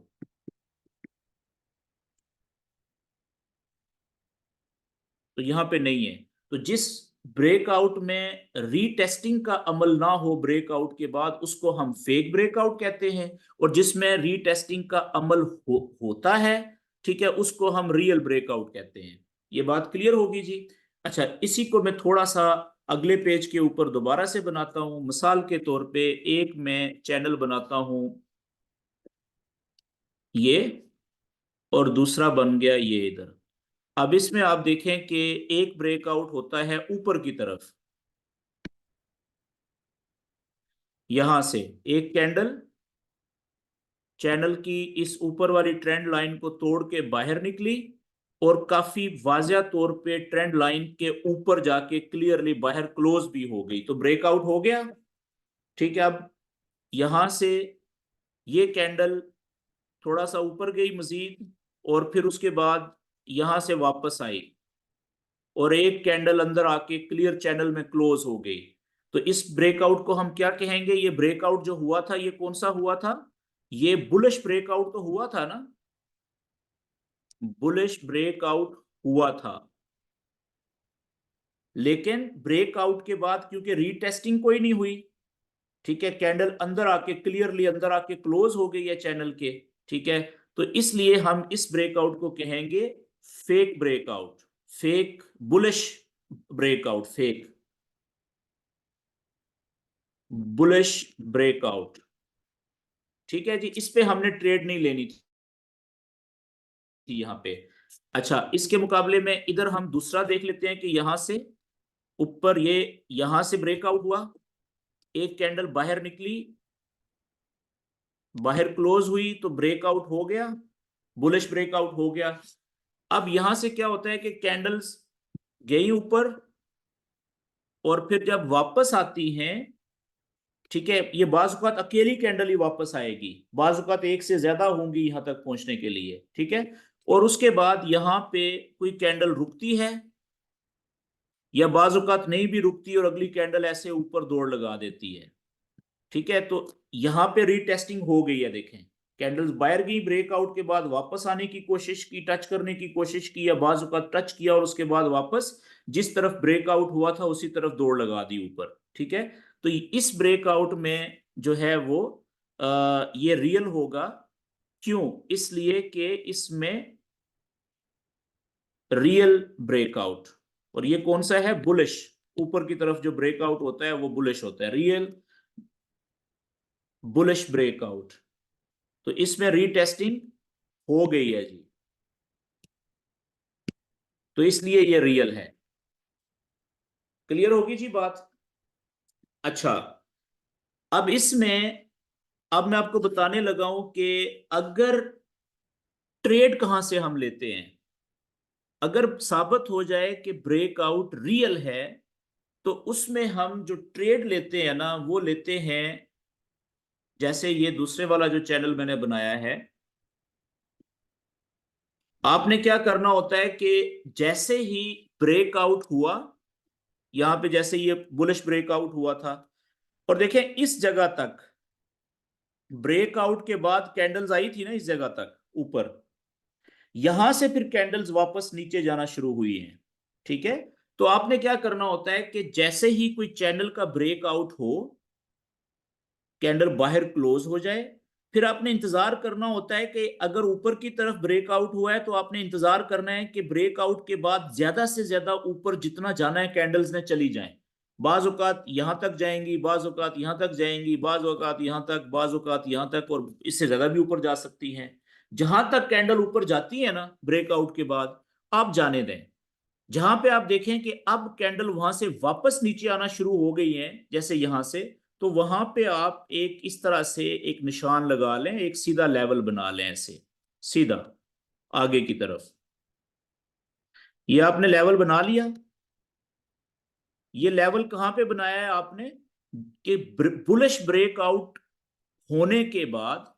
तो यहां पे नहीं है। तो जिस ब्रेकआउट में रीटेस्टिंग का अमल ना हो ब्रेकआउट के बाद, उसको हम फेक ब्रेकआउट कहते हैं। और जिसमें रीटेस्टिंग का अमल होता है, ठीक है, उसको हम रियल ब्रेकआउट कहते हैं। ये बात क्लियर होगी जी। अच्छा, इसी को मैं थोड़ा सा अगले पेज के ऊपर दोबारा से बनाता हूं। मिसाल के तौर पे एक मैं चैनल बनाता हूं ये, और दूसरा बन गया ये इधर। अब इसमें आप देखें कि एक ब्रेकआउट होता है ऊपर की तरफ, यहां से एक कैंडल चैनल की इस ऊपर वाली ट्रेंड लाइन को तोड़ के बाहर निकली, और काफी वाजिया तौर पे ट्रेंड लाइन के ऊपर जाके क्लियरली बाहर क्लोज भी हो गई, तो ब्रेकआउट हो गया। ठीक है, अब यहां से ये कैंडल थोड़ा सा ऊपर गई मजीद, और फिर उसके बाद यहां से वापस आई, और एक कैंडल अंदर आके क्लियर चैनल में क्लोज हो गई। तो इस ब्रेकआउट को हम क्या कहेंगे? ये ब्रेकआउट जो हुआ था, ये कौन सा हुआ था? ये बुलिश ब्रेकआउट तो हुआ था ना, बुलिश ब्रेकआउट हुआ था। लेकिन ब्रेकआउट के बाद क्योंकि रीटेस्टिंग कोई नहीं हुई, ठीक है, कैंडल अंदर आके क्लियरली अंदर आके क्लोज हो गई है चैनल के, ठीक है, तो इसलिए हम इस ब्रेकआउट को कहेंगे fake breakout, fake bullish breakout, fake bullish breakout. ठीक है जी, इस पे हमने ट्रेड नहीं लेनी थी यहां पे। अच्छा, इसके मुकाबले में इधर हम दूसरा देख लेते हैं कि यहां से ऊपर ये यहां से ब्रेकआउट हुआ, एक कैंडल बाहर निकली, बाहर क्लोज हुई, तो ब्रेकआउट हो गया, बुलिश ब्रेकआउट हो गया। अब यहां से क्या होता है कि कैंडल्स गई ऊपर, और फिर जब वापस आती हैं, ठीक है, ये बाजुकात अकेली कैंडल ही वापस आएगी, बाजुकात एक से ज्यादा होंगी यहां तक पहुंचने के लिए, ठीक है। और उसके बाद यहां पे कोई कैंडल रुकती है, या बाजुकात नहीं भी रुकती और अगली कैंडल ऐसे ऊपर दौड़ लगा देती है, ठीक है। तो यहां पे रीटेस्टिंग हो गई है, देखें, कैंडल्स बाहर गई, ब्रेकआउट के बाद वापस आने की कोशिश की, टच करने की कोशिश की, या बाजुकात टच किया और उसके बाद वापस जिस तरफ ब्रेकआउट हुआ था उसी तरफ दौड़ लगा दी ऊपर, ठीक है। तो इस ब्रेकआउट में जो है वो ये रियल होगा। क्यों? इसलिए कि इसमें रियल ब्रेकआउट, और ये कौन सा है? बुलिश। ऊपर की तरफ जो ब्रेकआउट होता है वो बुलिश होता है, रियल बुलिश ब्रेकआउट। तो इसमें रीटेस्टिंग हो गई है जी, तो इसलिए ये रियल है। क्लियर होगी जी बात? अच्छा, अब इसमें अब मैं आपको बताने लगा हूं कि अगर ट्रेड कहां से हम लेते हैं, अगर साबित हो जाए कि ब्रेकआउट रियल है, तो उसमें हम जो ट्रेड लेते हैं ना, वो लेते हैं, जैसे ये दूसरे वाला जो चैनल मैंने बनाया है, आपने क्या करना होता है कि जैसे ही ब्रेकआउट हुआ, यहां पे जैसे ये बुलिश ब्रेकआउट हुआ था, और देखें इस जगह तक ब्रेकआउट के बाद कैंडल्स आई थी ना, इस जगह तक ऊपर, यहां से फिर कैंडल्स वापस नीचे जाना शुरू हुई हैं, ठीक है। तो आपने क्या करना होता है कि जैसे ही कोई चैनल का ब्रेकआउट हो, कैंडल बाहर क्लोज हो जाए, फिर आपने इंतजार करना होता है कि अगर ऊपर की तरफ ब्रेकआउट हुआ है, तो आपने इंतजार करना है कि ब्रेकआउट के बाद ज्यादा से ज्यादा ऊपर जितना जाना है कैंडल्स ने चली जाएं। बाज औकात यहां तक जाएंगी, बाज औकात यहां तक जाएंगी, बाज औकात यहां तक, बाज औकात यहां तक, और इससे ज्यादा भी ऊपर जा सकती हैं। जहां तक कैंडल ऊपर जाती है ना ब्रेकआउट के बाद, आप जाने दें। जहां पे आप देखें कि अब कैंडल वहां से वापस नीचे आना शुरू हो गई है, जैसे यहां से, तो वहां पे आप एक इस तरह से एक निशान लगा लें, एक सीधा लेवल बना लें ऐसे, सीधा आगे की तरफ। ये आपने लेवल बना लिया। ये लेवल कहां पे बनाया है आपने? कि बुलिश ब्रेकआउट होने के बाद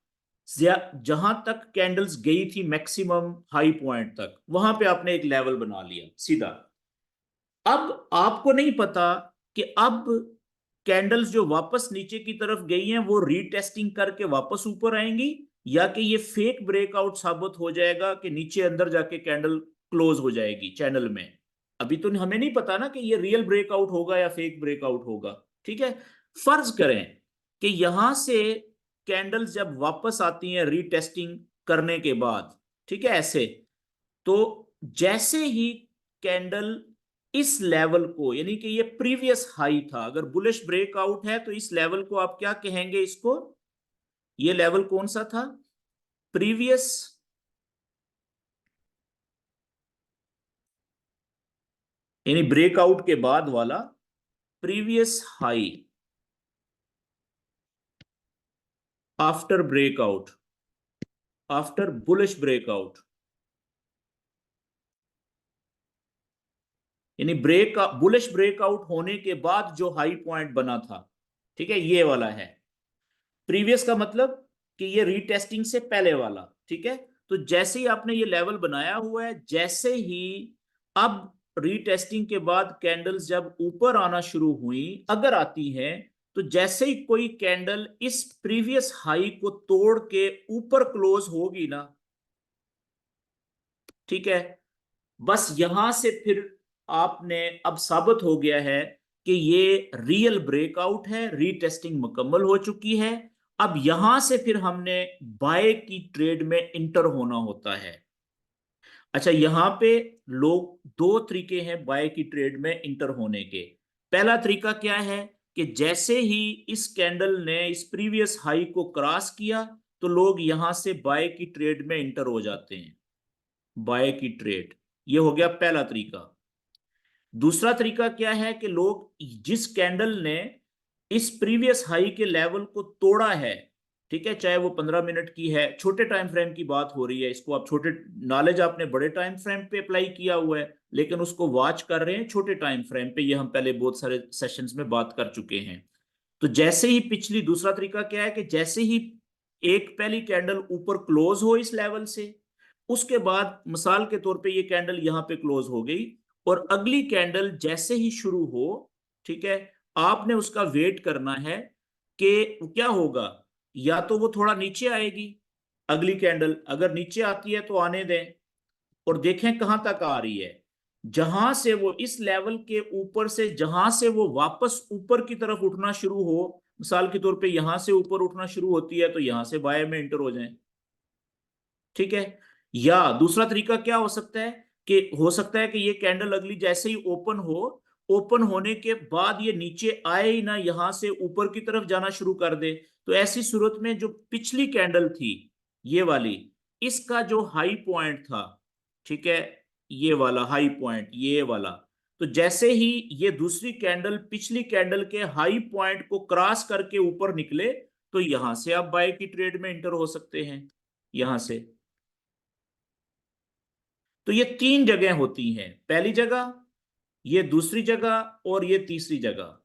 जहां तक कैंडल्स गई थी मैक्सिमम हाई पॉइंट तक, वहां पे आपने एक लेवल बना लिया सीधा। अब आपको नहीं पता कि अब कैंडल्स जो वापस नीचे की तरफ गई हैं वो रीटेस्टिंग करके वापस ऊपर आएंगी, या कि ये फेक ब्रेकआउट साबित हो जाएगा कि नीचे अंदर जाके कैंडल क्लोज हो जाएगी चैनल में। अभी तो हमें नहीं पता ना कि ये रियल ब्रेकआउट होगा या फेक ब्रेकआउट होगा। ठीक है, फर्ज करें कि यहां से कैंडल्स जब वापस आती हैं रीटेस्टिंग करने के बाद, ठीक है ऐसे, तो जैसे ही कैंडल इस लेवल को, यानी कि ये प्रीवियस हाई था, अगर बुलिश ब्रेकआउट है तो इस लेवल को आप क्या कहेंगे इसको, ये लेवल कौन सा था, प्रीवियस, यानी ब्रेकआउट के बाद वाला previous high after breakout, after bullish breakout, यानी बुलिश ब्रेकआउट होने के बाद जो हाई पॉइंट बना था, ठीक है ये वाला है। प्रीवियस का मतलब कि ये रीटेस्टिंग से पहले वाला, ठीक है। तो जैसे ही आपने ये लेवल बनाया हुआ है, जैसे ही अब रीटेस्टिंग के बाद कैंडल्स जब ऊपर आना शुरू हुई, अगर आती हैं, तो जैसे ही कोई कैंडल इस प्रीवियस हाई को तोड़ के ऊपर क्लोज होगी ना, ठीक है, बस यहां से फिर आपने, अब साबित हो गया है कि ये रियल ब्रेकआउट है, रीटेस्टिंग मुकम्मल हो चुकी है। अब यहां से फिर हमने बाय की ट्रेड में इंटर होना होता है। अच्छा, यहां पे लोग दो तरीके हैं बाय की ट्रेड में इंटर होने के। पहला तरीका क्या है कि जैसे ही इस कैंडल ने इस प्रीवियस हाई को क्रॉस किया, तो लोग यहां से बाय की ट्रेड में इंटर हो जाते हैं, बाय की ट्रेड। ये हो गया पहला तरीका। दूसरा तरीका क्या है कि लोग जिस कैंडल ने इस प्रीवियस हाई के लेवल को तोड़ा है, ठीक है, चाहे वो 15 मिनट की है, छोटे टाइम फ्रेम की बात हो रही है, इसको आप छोटे, नॉलेज आपने बड़े टाइम फ्रेम पे अप्लाई किया हुआ है, लेकिन उसको वॉच कर रहे हैं छोटे टाइम फ्रेम पे, ये हम पहले बहुत सारे सेशंस में बात कर चुके हैं। तो जैसे ही पिछली, दूसरा तरीका क्या है कि जैसे ही एक पहली कैंडल ऊपर क्लोज हो इस लेवल से, उसके बाद मिसाल के तौर पे ये कैंडल यहां पे क्लोज हो गई, और अगली कैंडल जैसे ही शुरू हो, ठीक है, आपने उसका वेट करना है कि क्या होगा, या तो वो थोड़ा नीचे आएगी, अगली कैंडल अगर नीचे आती है तो आने दें, और देखें कहां तक आ रही है। जहां से वो इस लेवल के ऊपर से, जहां से वो वापस ऊपर की तरफ उठना शुरू हो, मिसाल के तौर पे यहां से ऊपर उठना शुरू होती है, तो यहां से बाय में इंटर हो जाएं, ठीक है। या दूसरा तरीका क्या हो सकता है कि हो सकता है कि ये कैंडल अगली जैसे ही ओपन हो, ओपन होने के बाद ये नीचे आए ही ना, यहां से ऊपर की तरफ जाना शुरू कर दे। तो ऐसी सूरत में जो पिछली कैंडल थी, ये वाली, इसका जो हाई पॉइंट था, ठीक है, ये वाला हाई पॉइंट, ये वाला, तो जैसे ही ये दूसरी कैंडल पिछली कैंडल के हाई पॉइंट को क्रॉस करके ऊपर निकले, तो यहां से आप बाय की ट्रेड में इंटर हो सकते हैं, यहां से। तो ये तीन जगह होती हैं, पहली जगह, ये दूसरी जगह, और ये तीसरी जगह।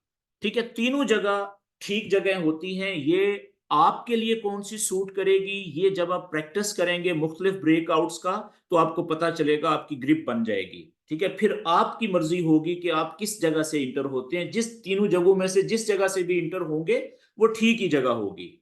ठीक है, तीनों जगह ठीक जगह होती हैं। ये आपके लिए कौन सी सूट करेगी, ये जब आप प्रैक्टिस करेंगे मुख्तलिफ ब्रेकआउट्स का, तो आपको पता चलेगा, आपकी ग्रिप बन जाएगी। ठीक है, फिर आपकी मर्जी होगी कि आप किस जगह से इंटर होते हैं, जिस तीनों जगहों में से जिस जगह से भी इंटर होंगे, वो ठीक ही जगह होगी।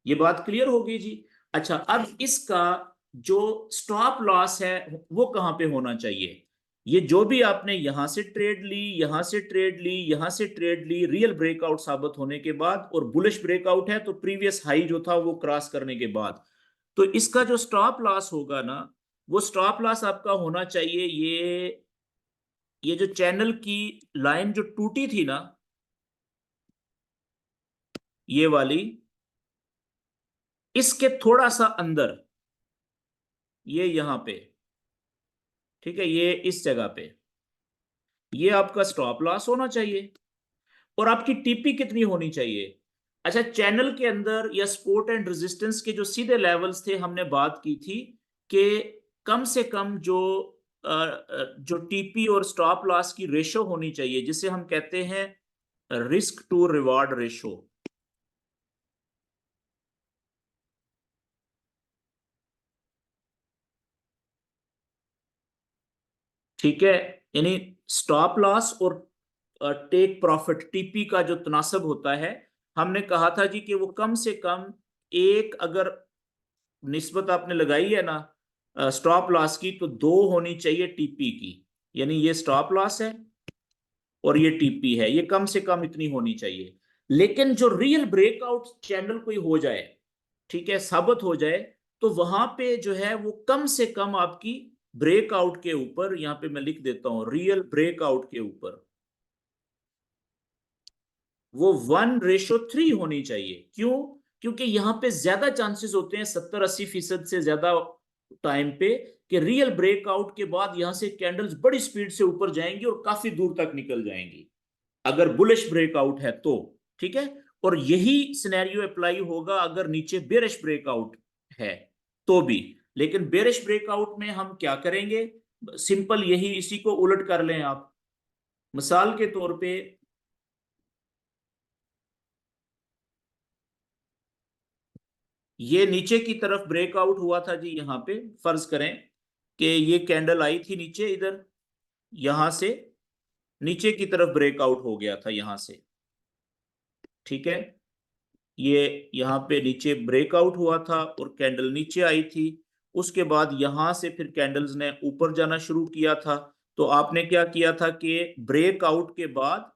ये बात क्लियर होगी जी। अच्छा, अब इसका जो स्टॉप लॉस है वो कहां पे होना चाहिए। ये जो भी आपने यहां से ट्रेड ली, यहां से ट्रेड ली, यहां से ट्रेड ली, रियल ब्रेकआउट साबित होने के बाद, और बुलिश ब्रेकआउट है तो प्रीवियस हाई जो था वो क्रॉस करने के बाद, तो इसका जो स्टॉप लॉस होगा ना, वो स्टॉप लॉस आपका होना चाहिए, ये जो चैनल की लाइन जो टूटी थी ना, ये वाली, इसके थोड़ा सा अंदर, ये यहां पे, ठीक है, ये इस जगह पे, ये आपका स्टॉप लॉस होना चाहिए। और आपकी टीपी कितनी होनी चाहिए। अच्छा, चैनल के अंदर या सपोर्ट एंड रेजिस्टेंस के जो सीधे लेवल्स थे, हमने बात की थी कि कम से कम जो टीपी और स्टॉप लॉस की रेशो होनी चाहिए, जिसे हम कहते हैं रिस्क टू रिवॉर्ड रेशो। ठीक है, यानी स्टॉप लॉस और टेक प्रॉफिट टीपी का जो तनासब होता है, हमने कहा था जी कि वो कम से कम एक, अगर निस्बत आपने लगाई है ना स्टॉप लॉस की, तो 2 होनी चाहिए टीपी की। यानी ये स्टॉप लॉस है और ये टीपी है, ये कम से कम इतनी होनी चाहिए। लेकिन जो रियल ब्रेकआउट चैनल कोई हो जाए, ठीक है, साबित हो जाए, तो वहां पे जो है वो कम से कम आपकी ब्रेकआउट के ऊपर, यहां पे मैं लिख देता हूं, रियल ब्रेकआउट के ऊपर वो 1:3 होनी चाहिए। क्यों? क्योंकि यहां पे ज्यादा चांसेस होते हैं, 70-80% से ज्यादा टाइम पे, कि रियल ब्रेकआउट के बाद यहां से कैंडल्स बड़ी स्पीड से ऊपर जाएंगी और काफी दूर तक निकल जाएंगी, अगर बुलिश ब्रेकआउट है तो। ठीक है, और यही सिनेरियो अप्लाई होगा अगर नीचे बेरिश ब्रेकआउट है तो भी। लेकिन बेरिश ब्रेकआउट में हम क्या करेंगे? सिंपल यही, इसी को उलट कर लें आप। मिसाल के तौर पे ये नीचे की तरफ ब्रेकआउट हुआ था जी, यहां पे फर्ज करें कि ये कैंडल आई थी नीचे, इधर यहां से नीचे की तरफ ब्रेकआउट हो गया था यहां से। ठीक है, ये यहां पे नीचे ब्रेकआउट हुआ था और कैंडल नीचे आई थी। उसके बाद यहां से फिर कैंडल्स ने ऊपर जाना शुरू किया था। तो आपने क्या किया था कि ब्रेकआउट के बाद,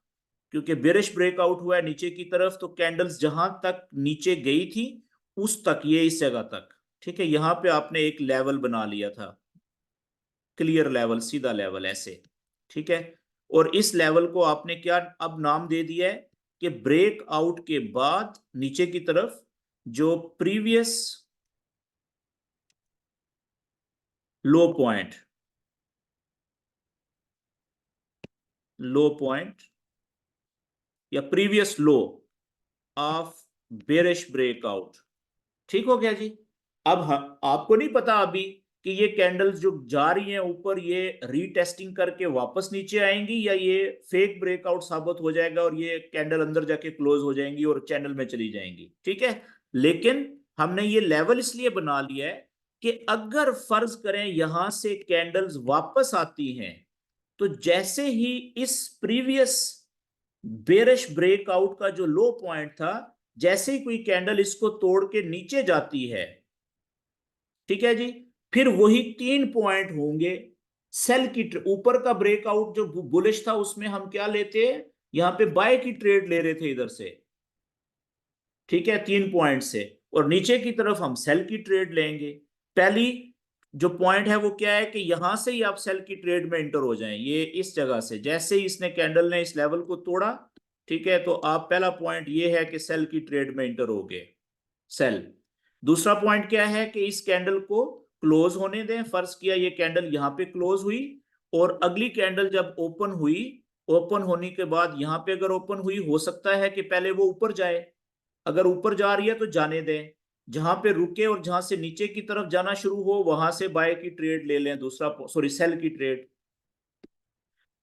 क्योंकि बेरिश ब्रेकआउट हुआ है नीचे की तरफ, तो कैंडल्स जहां तक नीचे गई थी उस तक, ये इस जगह तक, ठीक है, यहां पे आपने एक लेवल बना लिया था, क्लियर लेवल, सीधा लेवल ऐसे। ठीक है, और इस लेवल को आपने क्या अब नाम दे दिया है कि ब्रेक आउट के बाद नीचे की तरफ जो प्रीवियस लो पॉइंट, लो पॉइंट या previous low of bearish breakout. ठीक हो गया जी। अब आपको नहीं पता अभी कि ये कैंडल्स जो जा रही हैं ऊपर, ये रीटेस्टिंग करके वापस नीचे आएंगी या ये फेक ब्रेकआउट साबित हो जाएगा और ये कैंडल अंदर जाके क्लोज हो जाएंगी और चैनल में चली जाएंगी। ठीक है, लेकिन हमने ये लेवल इसलिए बना लिया है कि अगर फर्ज करें यहां से कैंडल्स वापस आती हैं, तो जैसे ही इस प्रीवियस बेरिश ब्रेकआउट का जो लो पॉइंट था, जैसे ही कोई कैंडल इसको तोड़ के नीचे जाती है, ठीक है जी, फिर वही 3 पॉइंट होंगे सेल की। ऊपर का ब्रेकआउट जो बुलिश था उसमें हम क्या लेते हैं, यहां पे बाय की ट्रेड ले रहे थे इधर से, ठीक है, 3 पॉइंट से, और नीचे की तरफ हम सेल की ट्रेड लेंगे। पहली जो पॉइंट है वो क्या है कि यहां से ही आप सेल की ट्रेड में इंटर हो जाएं, ये इस जगह से, जैसे ही इसने कैंडल ने इस लेवल को तोड़ा, ठीक है, तो आप पहला पॉइंट ये है कि सेल की ट्रेड में इंटर हो गए, सेल। दूसरा पॉइंट क्या है कि इस कैंडल को क्लोज होने दें। फर्ज किया ये कैंडल यहां पे क्लोज हुई और अगली कैंडल जब ओपन हुई, ओपन होने के बाद यहां पे अगर ओपन हुई, हो सकता है कि पहले वो ऊपर जाए, अगर ऊपर जा रही है तो जाने दें, जहां पे रुके और जहां से नीचे की तरफ जाना शुरू हो वहां से बाय की ट्रेड ले लें, दूसरा सॉरी सेल की ट्रेड।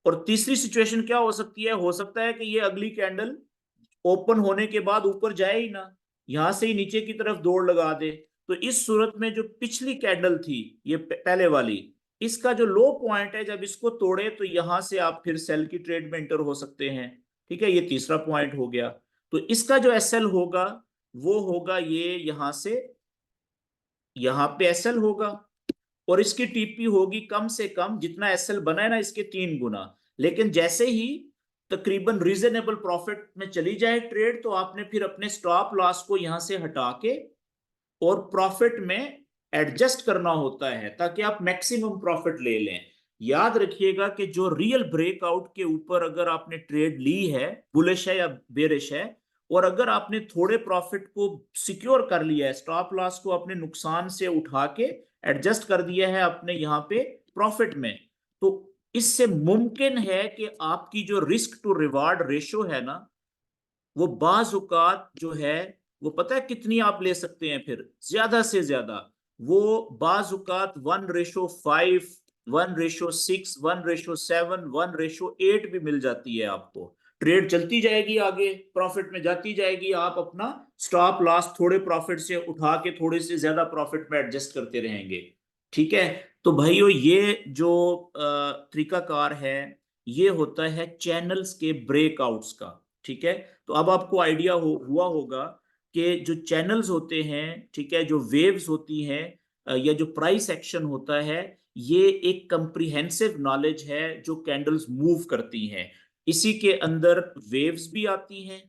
और तीसरी सिचुएशन क्या हो सकती है? हो सकता है कि ये अगली कैंडल ओपन होने के बाद ऊपर जाए ही ना, यहां से ही नीचे की तरफ दौड़ लगा दे। तो इस सूरत में जो पिछली कैंडल थी, ये पहले वाली, इसका जो लो पॉइंट है, जब इसको तोड़े तो यहां से आप फिर सेल की ट्रेड में एंटर हो सकते हैं। ठीक है, ये तीसरा पॉइंट हो गया। तो इसका जो एसएल होगा वो होगा ये, यहां से यहां पे एसएल होगा, और इसकी टीपी होगी कम से कम जितना एसएल बना है ना, इसके 3 गुना। लेकिन जैसे ही तकरीबन रीजनेबल प्रॉफिट में चली जाए ट्रेड, तो आपने फिर अपने स्टॉप लॉस को यहां से हटा के और प्रॉफिट में एडजस्ट करना होता है ताकि आप मैक्सिमम प्रॉफिट ले लें। याद रखिएगा कि जो रियल ब्रेकआउट के ऊपर अगर आपने ट्रेड ली है, बुलिश है या बेरिश है, और अगर आपने थोड़े प्रॉफिट को सिक्योर कर लिया है, स्टॉप लॉस को अपने नुकसान से उठा के एडजस्ट कर दिया है अपने यहाँ पे प्रॉफिट में, तो इससे मुमकिन है कि आपकी जो रिस्क टू रिवार्ड रेशो है ना, वो बाजुकात जो है, वो पता है कितनी आप ले सकते हैं फिर, ज्यादा से ज्यादा, वो बाजुकात 1:5, 1:6, 1:7, 1:8 भी मिल जाती है आपको। ट्रेड चलती जाएगी आगे, प्रॉफिट में जाती जाएगी, आप अपना स्टॉप लॉस थोड़े प्रॉफिट से उठा के थोड़े से ज्यादा प्रॉफिट में एडजस्ट करते रहेंगे। ठीक है, तो भाइयों ये जो तरीकाकार है, ये होता है चैनल्स के ब्रेकआउट्स का। ठीक है, तो अब आपको आइडिया हुआ होगा कि जो चैनल्स होते हैं, ठीक है, जो वेव्स होती हैं, या जो प्राइस एक्शन होता है, ये एक कंप्रिहेंसिव नॉलेज है जो कैंडल्स मूव करती हैं। इसी के अंदर वेव्स भी आती हैं,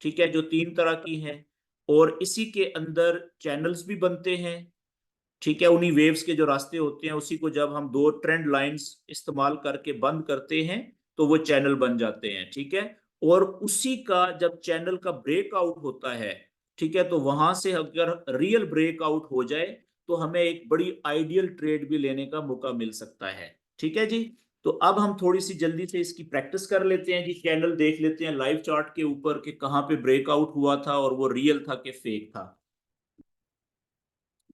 ठीक है, जो 3 तरह की हैं, और इसी के अंदर चैनल्स भी बनते हैं। ठीक है, उन्हीं वेव्स के जो रास्ते होते हैं, उसी को जब हम दो ट्रेंड लाइंस इस्तेमाल करके बंद करते हैं तो वो चैनल बन जाते हैं। ठीक है, और उसी का जब चैनल का ब्रेकआउट होता है, ठीक है, तो वहां से अगर रियल ब्रेकआउट हो जाए तो हमें एक बड़ी आइडियल ट्रेड भी लेने का मौका मिल सकता है। ठीक है जी, तो अब हम थोड़ी सी जल्दी से इसकी प्रैक्टिस कर लेते हैं जी। चैनल देख लेते हैं लाइव चार्ट के ऊपर कि कहाँ पे ब्रेकआउट हुआ था और वो रियल था कि फेक था।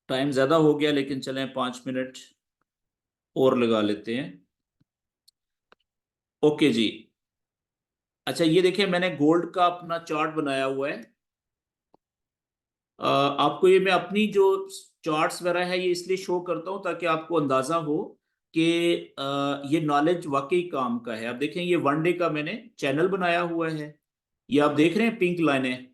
टाइम ज्यादा हो गया, लेकिन चलें 5 मिनट और लगा लेते हैं। ओके जी। अच्छा, ये देखिए मैंने गोल्ड का अपना चार्ट बनाया हुआ है। आपको ये मैं अपनी जो चार्ट्स वगैरह है ये इसलिए शो करता हूँ ताकि आपको अंदाजा हो कि ये नॉलेज वाकई काम का है। अब देखें, ये 1 डे का मैंने चैनल बनाया हुआ है। ये आप देख रहे हैं पिंक लाइनें,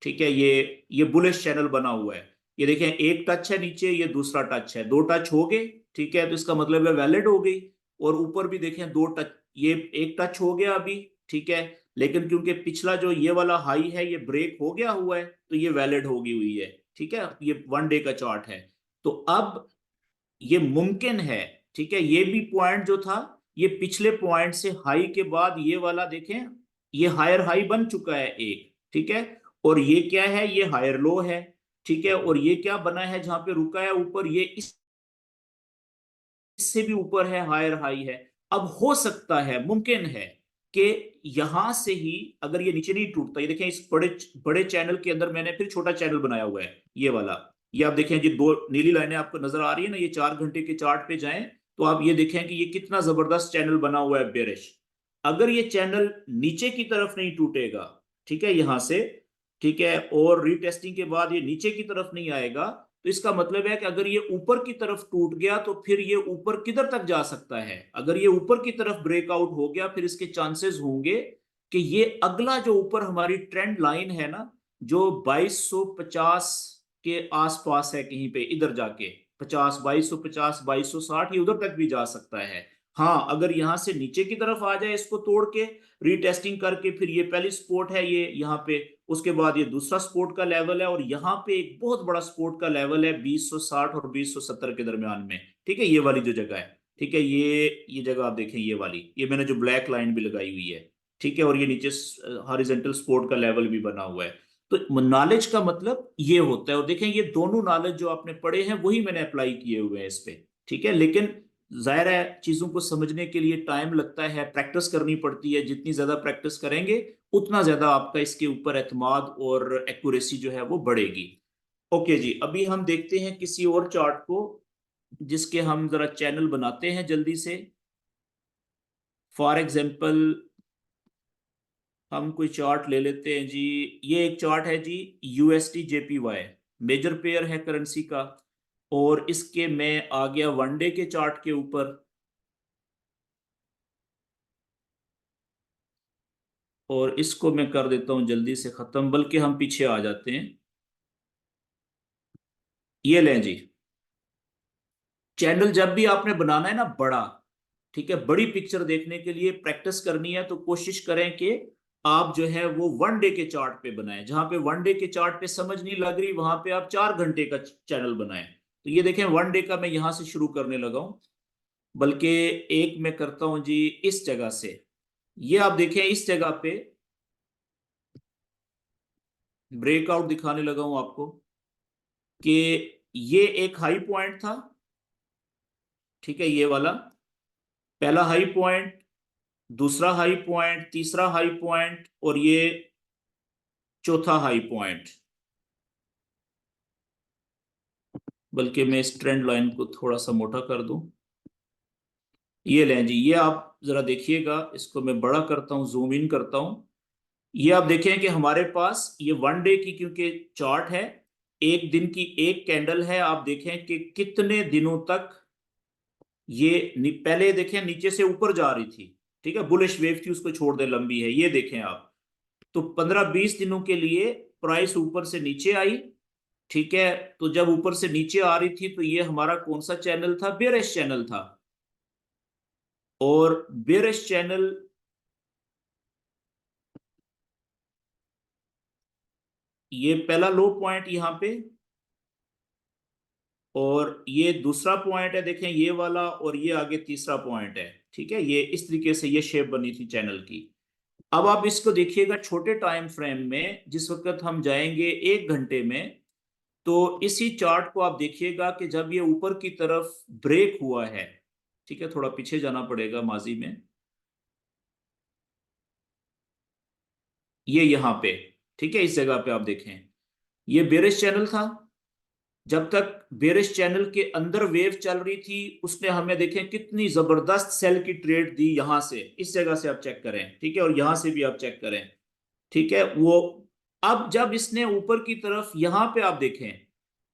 ठीक है, ये बुलिश चैनल बना हुआ है। ये देखें, एक टच है नीचे, ये दूसरा टच है, 2 टच हो गए। ठीक है, तो इसका मतलब है वैलिड हो गई। और ऊपर भी देखें 2 टच, ये एक टच हो गया अभी। ठीक है, लेकिन क्योंकि पिछला जो ये वाला हाई है ये ब्रेक हो गया हुआ है तो ये वैलिड होगी हुई है। ठीक है, ये 1 डे का चार्ट है। तो अब ये मुमकिन है, ठीक है, ये भी पॉइंट जो था ये पिछले पॉइंट से हाई के बाद ये वाला देखें, ये हायर हाई बन चुका है एक। ठीक है, और ये क्या है, ये हायर लो है। ठीक है, और ये क्या बना है जहां पे रुका है ऊपर, ये इससे भी ऊपर है, हायर हाई है। अब हो सकता है, मुमकिन है कि यहां से ही अगर ये नीचे नहीं टूटता, ये देखें इस बड़े बड़े चैनल के अंदर मैंने फिर छोटा चैनल बनाया हुआ है, ये वाला। ये आप देखें, ये 2 नीली लाइनें आपको नजर आ रही है ना, ये 4 घंटे के चार्ट पे जाएं तो आप ये देखें कि ये कितना जबरदस्त चैनल बना हुआ है बेरिश। अगर ये चैनल नीचे की तरफ नहीं टूटेगा, ठीक है, यहां से, ठीक है, और रीटेस्टिंग के बाद ये नीचे की तरफ नहीं आएगा, तो इसका मतलब है कि अगर ये ऊपर की तरफ टूट गया तो फिर ये ऊपर किधर तक जा सकता है। अगर ये ऊपर की तरफ ब्रेकआउट हो गया, फिर इसके चांसेस होंगे कि ये अगला जो ऊपर हमारी ट्रेंड लाइन है ना, जो 2250 के आसपास है, कहीं पे इधर जाके 50, 2250, 2260, ये उधर तक भी जा सकता है। हाँ, अगर यहां से नीचे की तरफ आ जाए इसको तोड़ के, रीटेस्टिंग करके, फिर ये पहली सपोर्ट है ये यहाँ पे, उसके बाद ये दूसरा सपोर्ट का लेवल है, और यहाँ पे एक बहुत बड़ा सपोर्ट का लेवल है 2060 और 2070 के दरमियान में। ठीक है, ये वाली जो जगह है, ठीक है, ये जगह आप देखें, ये वाली, ये मैंने जो ब्लैक लाइन भी लगाई हुई है। ठीक है, और ये नीचे हॉरिजेंटल सपोर्ट का लेवल भी बना हुआ है। तो नॉलेज का मतलब ये होता है। और देखें, ये दोनों नॉलेज जो आपने पढ़े हैं वही मैंने अप्लाई किए हुए हैं इस पे। ठीक है, लेकिन जाहिर है चीजों को समझने के लिए टाइम लगता है, प्रैक्टिस करनी पड़ती है। जितनी ज्यादा प्रैक्टिस करेंगे उतना ज्यादा आपका इसके ऊपर एतमाद और एक्यूरेसी जो है वो बढ़ेगी। ओके जी, अभी हम देखते हैं किसी और चार्ट को जिसके हम जरा चैनल बनाते हैं जल्दी से। फॉर एग्जांपल हम कोई चार्ट ले लेते हैं जी। ये एक चार्ट है जी, यूएसटी जेपीवाई, मेजर पेयर है करेंसी का। और इसके मैं आ गया 1 डे के चार्ट के ऊपर, और इसको मैं कर देता हूं जल्दी से खत्म, बल्कि हम पीछे आ जाते हैं। ये लें जी, चैनल जब भी आपने बनाना है ना बड़ा, ठीक है, बड़ी पिक्चर देखने के लिए प्रैक्टिस करनी है तो कोशिश करें कि आप जो है वो 1 डे के चार्ट पे बनाएं। जहां पे 1 डे के चार्ट पे समझ नहीं लग रही, वहां पे आप 4 घंटे का चैनल बनाएं। तो ये देखें, 1 डे का मैं यहां से शुरू करने लगा हूं, बल्कि एक मैं करता हूं जी इस जगह से। ये आप देखें, इस जगह पे ब्रेकआउट दिखाने लगा हूं आपको कि ये एक हाई पॉइंट था। ठीक है, ये वाला पहला हाई पॉइंट, दूसरा हाई पॉइंट, तीसरा हाई पॉइंट, और ये चौथा हाई पॉइंट। बल्कि मैं इस ट्रेंड लाइन को थोड़ा सा मोटा कर दूं। ये लें जी, ये आप जरा देखिएगा, इसको मैं बड़ा करता हूं, जूम इन करता हूं। ये आप देखें कि हमारे पास ये 1 डे की क्योंकि चार्ट है, एक दिन की एक कैंडल है। आप देखें कि कितने दिनों तक पहले देखें नीचे से ऊपर जा रही थी, ठीक है, बुलिश वेव थी, उसको छोड़ दे, लंबी है, ये देखें आप। तो 15-20 दिनों के लिए प्राइस ऊपर से नीचे आई, ठीक है। तो जब ऊपर से नीचे आ रही थी तो ये हमारा कौन सा चैनल था? बेयरिश चैनल था। और बेयरिश चैनल, ये पहला लो पॉइंट यहां पे, और ये दूसरा पॉइंट है, देखें ये वाला, और ये आगे तीसरा पॉइंट है, ठीक है। ये इस तरीके से ये शेप बनी थी चैनल की। अब आप इसको देखिएगा छोटे टाइम फ्रेम में, जिस वक्त हम जाएंगे 1 घंटे में, तो इसी चार्ट को आप देखिएगा कि जब ये ऊपर की तरफ ब्रेक हुआ है, ठीक है, थोड़ा पीछे जाना पड़ेगा माजी में, ये यहां पे, ठीक है, इस जगह पे आप देखें, ये बेरिश चैनल था। जब तक बेरिश चैनल के अंदर वेव चल रही थी, उसने हमें देखें कितनी जबरदस्त सेल की ट्रेड दी, यहां से, इस जगह से आप चेक करें, ठीक है, और यहां से भी आप चेक करें, ठीक है वो। अब जब इसने ऊपर की तरफ यहां पे आप देखें,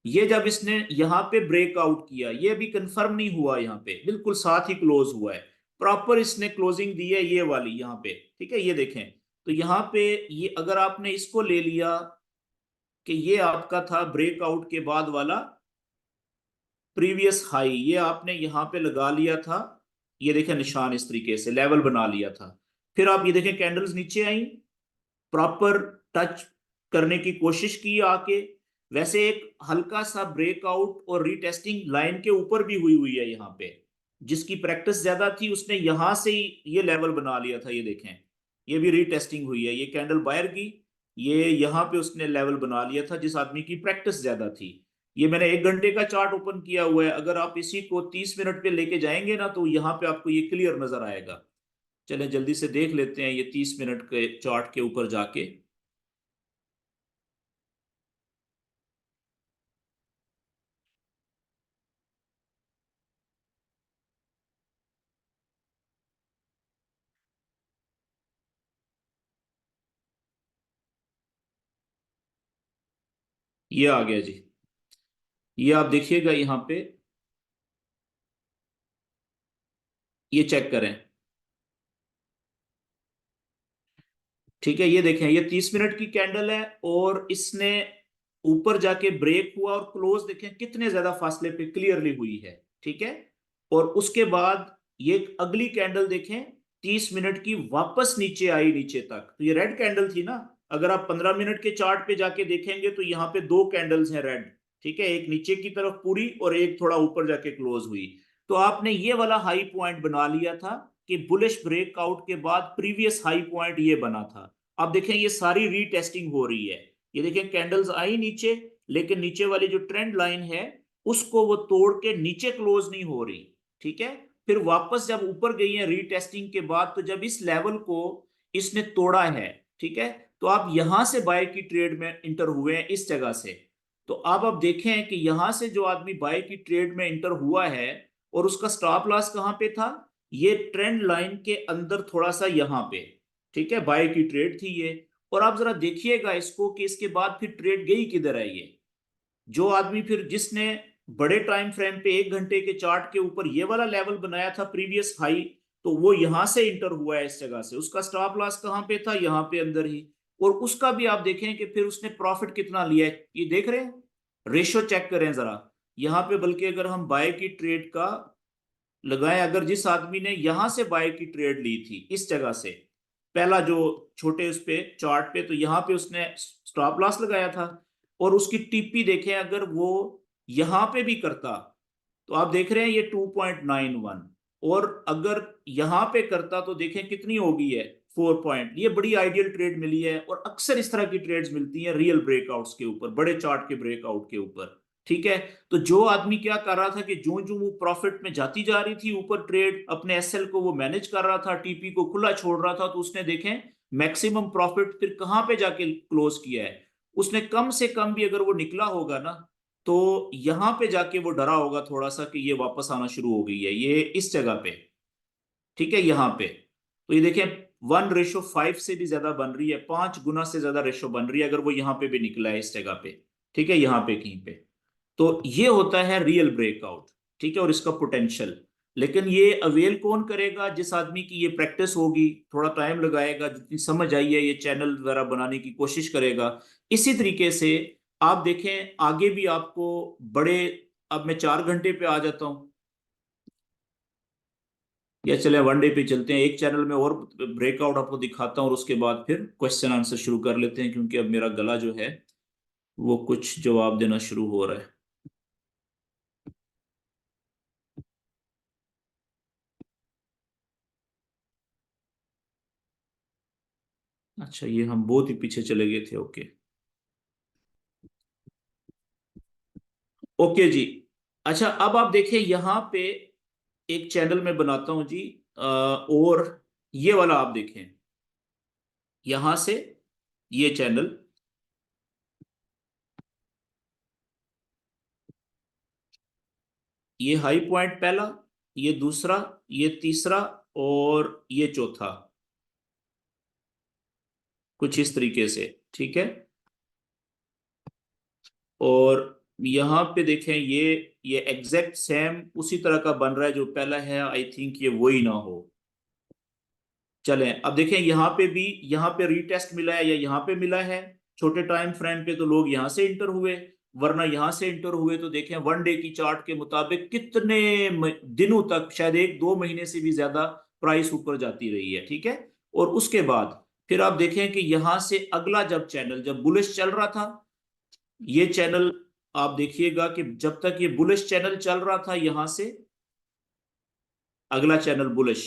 ये जब इसने यहां पे ब्रेकआउट किया, ये भी कंफर्म नहीं हुआ, यहां पे बिल्कुल साथ ही क्लोज हुआ है, प्रॉपर इसने क्लोजिंग दी है ये वाली यहां पे, ठीक है, ये देखें। तो यहां पे ये अगर आपने इसको ले लिया कि ये आपका था ब्रेकआउट के बाद वाला प्रीवियस हाई, ये आपने यहां पे लगा लिया था, ये देखें निशान, इस तरीके से लेवल बना लिया था। फिर आप ये देखें कैंडल्स नीचे आई, प्रॉपर टच करने की कोशिश की आके, वैसे एक हल्का सा ब्रेकआउट और रीटेस्टिंग लाइन के ऊपर भी हुई हुई है यहाँ पे। जिसकी प्रैक्टिस ज्यादा थी उसने यहां से ही ये लेवल बना लिया था, ये देखें, ये भी रीटेस्टिंग हुई है, ये कैंडल बायर की, ये यहाँ पे उसने लेवल बना लिया था, जिस आदमी की प्रैक्टिस ज्यादा थी। ये मैंने 1 घंटे का चार्ट ओपन किया हुआ है, अगर आप इसी को 30 मिनट पे लेके जाएंगे ना, तो यहाँ पे आपको ये क्लियर नजर आएगा। चलें जल्दी से देख लेते हैं ये 30 मिनट के चार्ट के ऊपर जाके। ये आ गया जी, ये आप देखिएगा यहाँ पे, ये चेक करें, ठीक है, ये देखें, ये 30 मिनट की कैंडल है, और इसने ऊपर जाके ब्रेक हुआ और क्लोज देखें कितने ज्यादा फासले पे क्लियरली हुई है, ठीक है। और उसके बाद ये अगली कैंडल देखें, 30 मिनट की, वापस नीचे आई नीचे तक, तो ये रेड कैंडल थी ना। अगर आप 15 मिनट के चार्ट पे जाके देखेंगे तो यहाँ पे 2 कैंडल्स हैं रेड, ठीक है, एक नीचे की तरफ पूरी और एक थोड़ा ऊपर जाके क्लोज हुई। तो आपने ये वाला हाई पॉइंट बना लिया था कि बुलिश ब्रेकआउट के बाद प्रीवियस हाई पॉइंट ये बना था। अब देखें ये सारी रीटेस्टिंग हो रही है, ये देखें कैंडल्स आई नीचे, लेकिन नीचे वाली जो ट्रेंड लाइन है उसको वो तोड़ के नीचे क्लोज नहीं हो रही, ठीक है। फिर वापस जब ऊपर गई है रीटेस्टिंग के बाद, तो जब इस लेवल को इसने तोड़ा है, ठीक है, तो आप यहां से बाय की ट्रेड में इंटर हुए हैं, इस जगह से। तो अब आप देखें कि यहां से जो आदमी बाय की ट्रेड में इंटर हुआ है, और उसका स्टॉप लॉस कहां पे था? ये ट्रेंड लाइन के अंदर थोड़ा सा यहां पे, ठीक है, बाय की ट्रेड थी ये। और आप जरा देखिएगा इसको कि इसके बाद फिर ट्रेड गई किधर है ये। जो आदमी फिर जिसने बड़े टाइम फ्रेम पे 1 घंटे के चार्ट के ऊपर ये वाला लेवल बनाया था प्रीवियस हाई, तो वो यहां से इंटर हुआ है इस जगह से, उसका स्टॉप लॉस कहां पे था? यहाँ पे अंदर ही। और उसका भी आप देखें कि फिर उसने प्रॉफिट कितना लिया है, ये देख रहे हैं, रेशो चेक करें जरा यहाँ पे। बल्कि अगर हम बाय की ट्रेड का लगाएं, अगर जिस आदमी ने यहां से बाय की ट्रेड ली थी इस जगह से, पहला जो छोटे उस पे चार्ट पे, तो यहाँ पे उसने स्टॉप लॉस लगाया था, और उसकी टीपी देखें अगर वो यहां पे भी करता, तो आप देख रहे हैं ये 2.91, और अगर यहां पे करता तो देखें कितनी होगी है, 4 पॉइंट। ये बड़ी आइडियल ट्रेड मिली है, और अक्सर इस तरह की ट्रेड्स मिलती हैं रियल ब्रेकआउट्स के ऊपर, बड़े चार्ट के ब्रेकआउट के ऊपर, ठीक है। तो जो आदमी क्या कर रहा था कि जो जो वो प्रॉफिट में जाती जा रही थी ऊपर, ट्रेड अपने एसएल को वो मैनेज कर रहा था, टीपी को खुला छोड़ रहा था, तो उसने देखें मैक्सिमम प्रॉफिट फिर कहां पे जाके क्लोज किया है। उसने कम से कम भी अगर वो निकला होगा ना, तो यहां पे जाके वो डरा होगा थोड़ा सा कि ये वापस आना शुरू हो गई है, ये इस जगह पे, ठीक है, यहाँ पे। तो ये देखें 1:5 से भी ज्यादा बन रही है, 5 गुना से ज्यादा रेशो बन रही है, अगर वो यहाँ पे भी निकला है इस जगह पे, ठीक है, यहाँ पे कहीं पे। तो ये होता है रियल ब्रेकआउट, ठीक है, और इसका पोटेंशियल। लेकिन ये अवेल कौन करेगा? जिस आदमी की ये प्रैक्टिस होगी, थोड़ा टाइम लगाएगा, जितनी समझ आई है ये चैनल वगैरह बनाने की कोशिश करेगा। इसी तरीके से आप देखें आगे भी आपको बड़े, अब मैं 4 घंटे पे आ जाता हूँ, या चले वन डे पे चलते हैं, एक चैनल में और ब्रेकआउट आपको दिखाता हूँ और उसके बाद फिर क्वेश्चन आंसर शुरू कर लेते हैं, क्योंकि अब मेरा गला जो है वो कुछ जवाब देना शुरू हो रहा है। अच्छा, ये हम बहुत ही पीछे चले गए थे। ओके, ओके जी। अच्छा, अब आप देखिए यहाँ पे एक चैनल में बनाता हूं जी, और ये वाला आप देखें, यहां से ये चैनल, ये हाई पॉइंट पहला, ये दूसरा, ये तीसरा और ये चौथा, कुछ इस तरीके से, ठीक है। और यहाँ पे देखें ये एग्जैक्ट सेम उसी तरह का बन रहा है जो पहला है। आई थिंक ये वही ना हो। चलें, अब देखें यहाँ पे भी, यहाँ पे रीटेस्ट मिला है या यहाँ पे मिला है। छोटे टाइम फ्रेम पे तो लोग यहाँ से इंटर हुए, वरना यहाँ से इंटर हुए। तो देखें वन डे की चार्ट के मुताबिक कितने दिनों तक, शायद 1-2 महीने से भी ज्यादा प्राइस ऊपर जाती रही है, ठीक है। और उसके बाद फिर आप देखें कि यहाँ से अगला जब चैनल, जब बुलिश चल रहा था, ये चैनल, आप देखिएगा कि जब तक ये बुलिश चैनल चल रहा था, यहां से अगला चैनल बुलिश,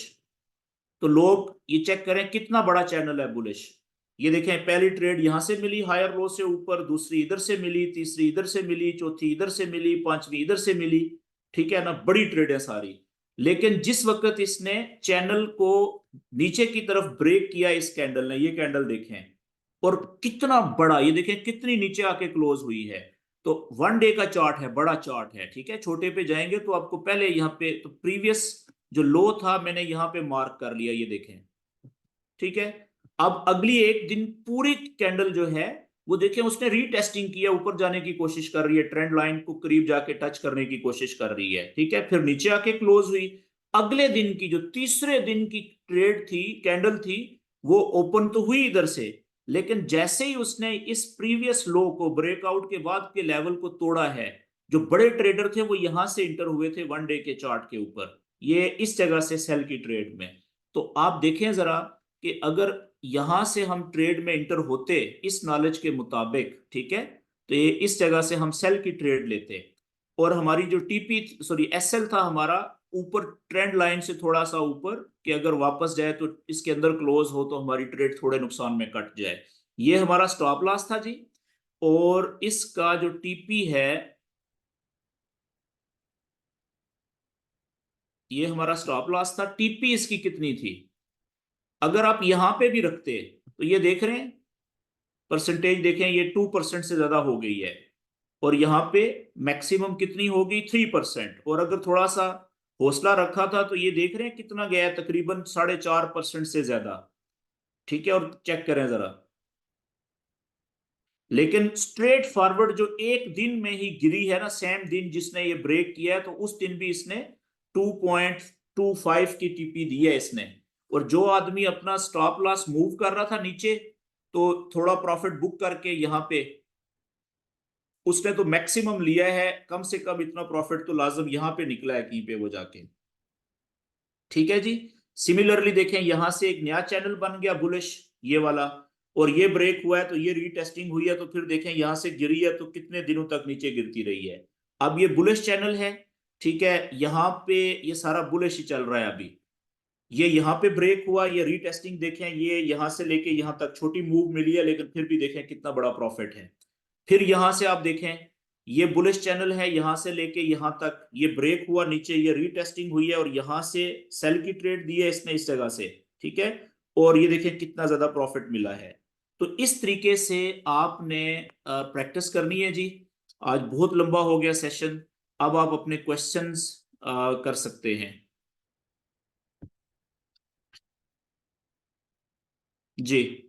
तो लोग ये चेक करें कितना बड़ा चैनल है बुलिश। ये देखें पहली ट्रेड यहां से मिली हायर लो से ऊपर, दूसरी इधर से मिली, तीसरी इधर से मिली, चौथी इधर से मिली, पांचवी इधर से मिली, ठीक है ना, बड़ी ट्रेड है सारी। लेकिन जिस वक्त इसने चैनल को नीचे की तरफ ब्रेक किया, इस कैंडल ने, ये कैंडल देखें, और कितना बड़ा, ये देखें कितनी नीचे आके क्लोज हुई है। तो वन डे का चार्ट है, बड़ा चार्ट है, ठीक है। छोटे पे जाएंगे तो आपको पहले यहाँ पे तो प्रीवियस जो लो था मैंने यहाँ पे मार्क कर लिया, ये देखें, ठीक है। अब अगली एक दिन पूरी कैंडल जो है वो देखें, उसने रीटेस्टिंग किया, ऊपर जाने की कोशिश कर रही है, ट्रेंड लाइन को करीब जाके टच करने की कोशिश कर रही है, ठीक है। फिर नीचे आके क्लोज हुई। अगले दिन की जो तीसरे दिन की ट्रेड थी, कैंडल थी, वो ओपन तो हुई इधर से, लेकिन जैसे ही उसने इस प्रीवियस लो को, ब्रेकआउट के बाद के लेवल को तोड़ा है, जो बड़े ट्रेडर थे वो यहां से इंटर हुए थे वन डे के चार्ट के ऊपर, ये इस जगह से सेल की ट्रेड में। तो आप देखें जरा कि अगर यहां से हम ट्रेड में इंटर होते इस नॉलेज के मुताबिक, ठीक है, तो ये इस जगह से हम सेल की ट्रेड लेते, और हमारी जो टीपी, सॉरी एसएल था हमारा, ऊपर ट्रेंड लाइन से थोड़ा सा ऊपर, कि अगर वापस जाए तो इसके अंदर क्लोज हो तो हमारी ट्रेड थोड़े नुकसान में कट जाए। ये हमारा स्टॉप लॉस था जी। और इसका जो टीपी है, ये हमारा स्टॉप लॉस था। टीपी इसकी कितनी थी? अगर आप यहां पे भी रखते तो ये देख रहे हैं परसेंटेज, देखें ये 2% से ज्यादा हो गई है, और यहाँ पे मैक्सिमम कितनी होगी? 3%। और अगर थोड़ा सा हौसला रखा था तो ये देख रहे हैं कितना गया है, तकरीबन 4.5% से ज्यादा, ठीक है। और चेक करें जरा, लेकिन स्ट्रेट फॉरवर्ड जो एक दिन में ही गिरी है ना, सेम दिन जिसने ये ब्रेक किया है, तो उस दिन भी इसने 2.25 की टीपी दी है इसने। और जो आदमी अपना स्टॉप लॉस मूव कर रहा था नीचे, तो थोड़ा प्रॉफिट बुक करके यहाँ पे, उसने तो मैक्सिमम लिया है, कम से कम इतना प्रॉफिट तो लाजम यहां पे निकला है कहीं पे वो जाके, ठीक है जी। सिमिलरली देखें यहां से एक नया चैनल बन गया बुलिश, ये वाला, और ये ब्रेक हुआ है तो ये रीटेस्टिंग हुई है, तो फिर देखें यहां से गिरी है तो कितने दिनों तक नीचे गिरती रही है। अब ये बुलिश चैनल है, ठीक है, यहाँ पे ये सारा बुलिश ही चल रहा है अभी। ये यहाँ पे ब्रेक हुआ, ये रीटेस्टिंग देखें, ये यहां से लेके यहाँ तक छोटी मूव मिली है, लेकिन फिर भी देखें कितना बड़ा प्रॉफिट है। फिर यहां से आप देखें, ये बुलिश चैनल है, यहां से लेके यहां तक ये ब्रेक हुआ नीचे, ये रीटेस्टिंग हुई है, और यहां से सेल की ट्रेड दी है इसने इस जगह से, ठीक है। और ये देखें कितना ज्यादा प्रॉफिट मिला है। तो इस तरीके से आपने प्रैक्टिस करनी है जी। आज बहुत लंबा हो गया सेशन, अब आप अपने क्वेश्चंस कर सकते हैं जी।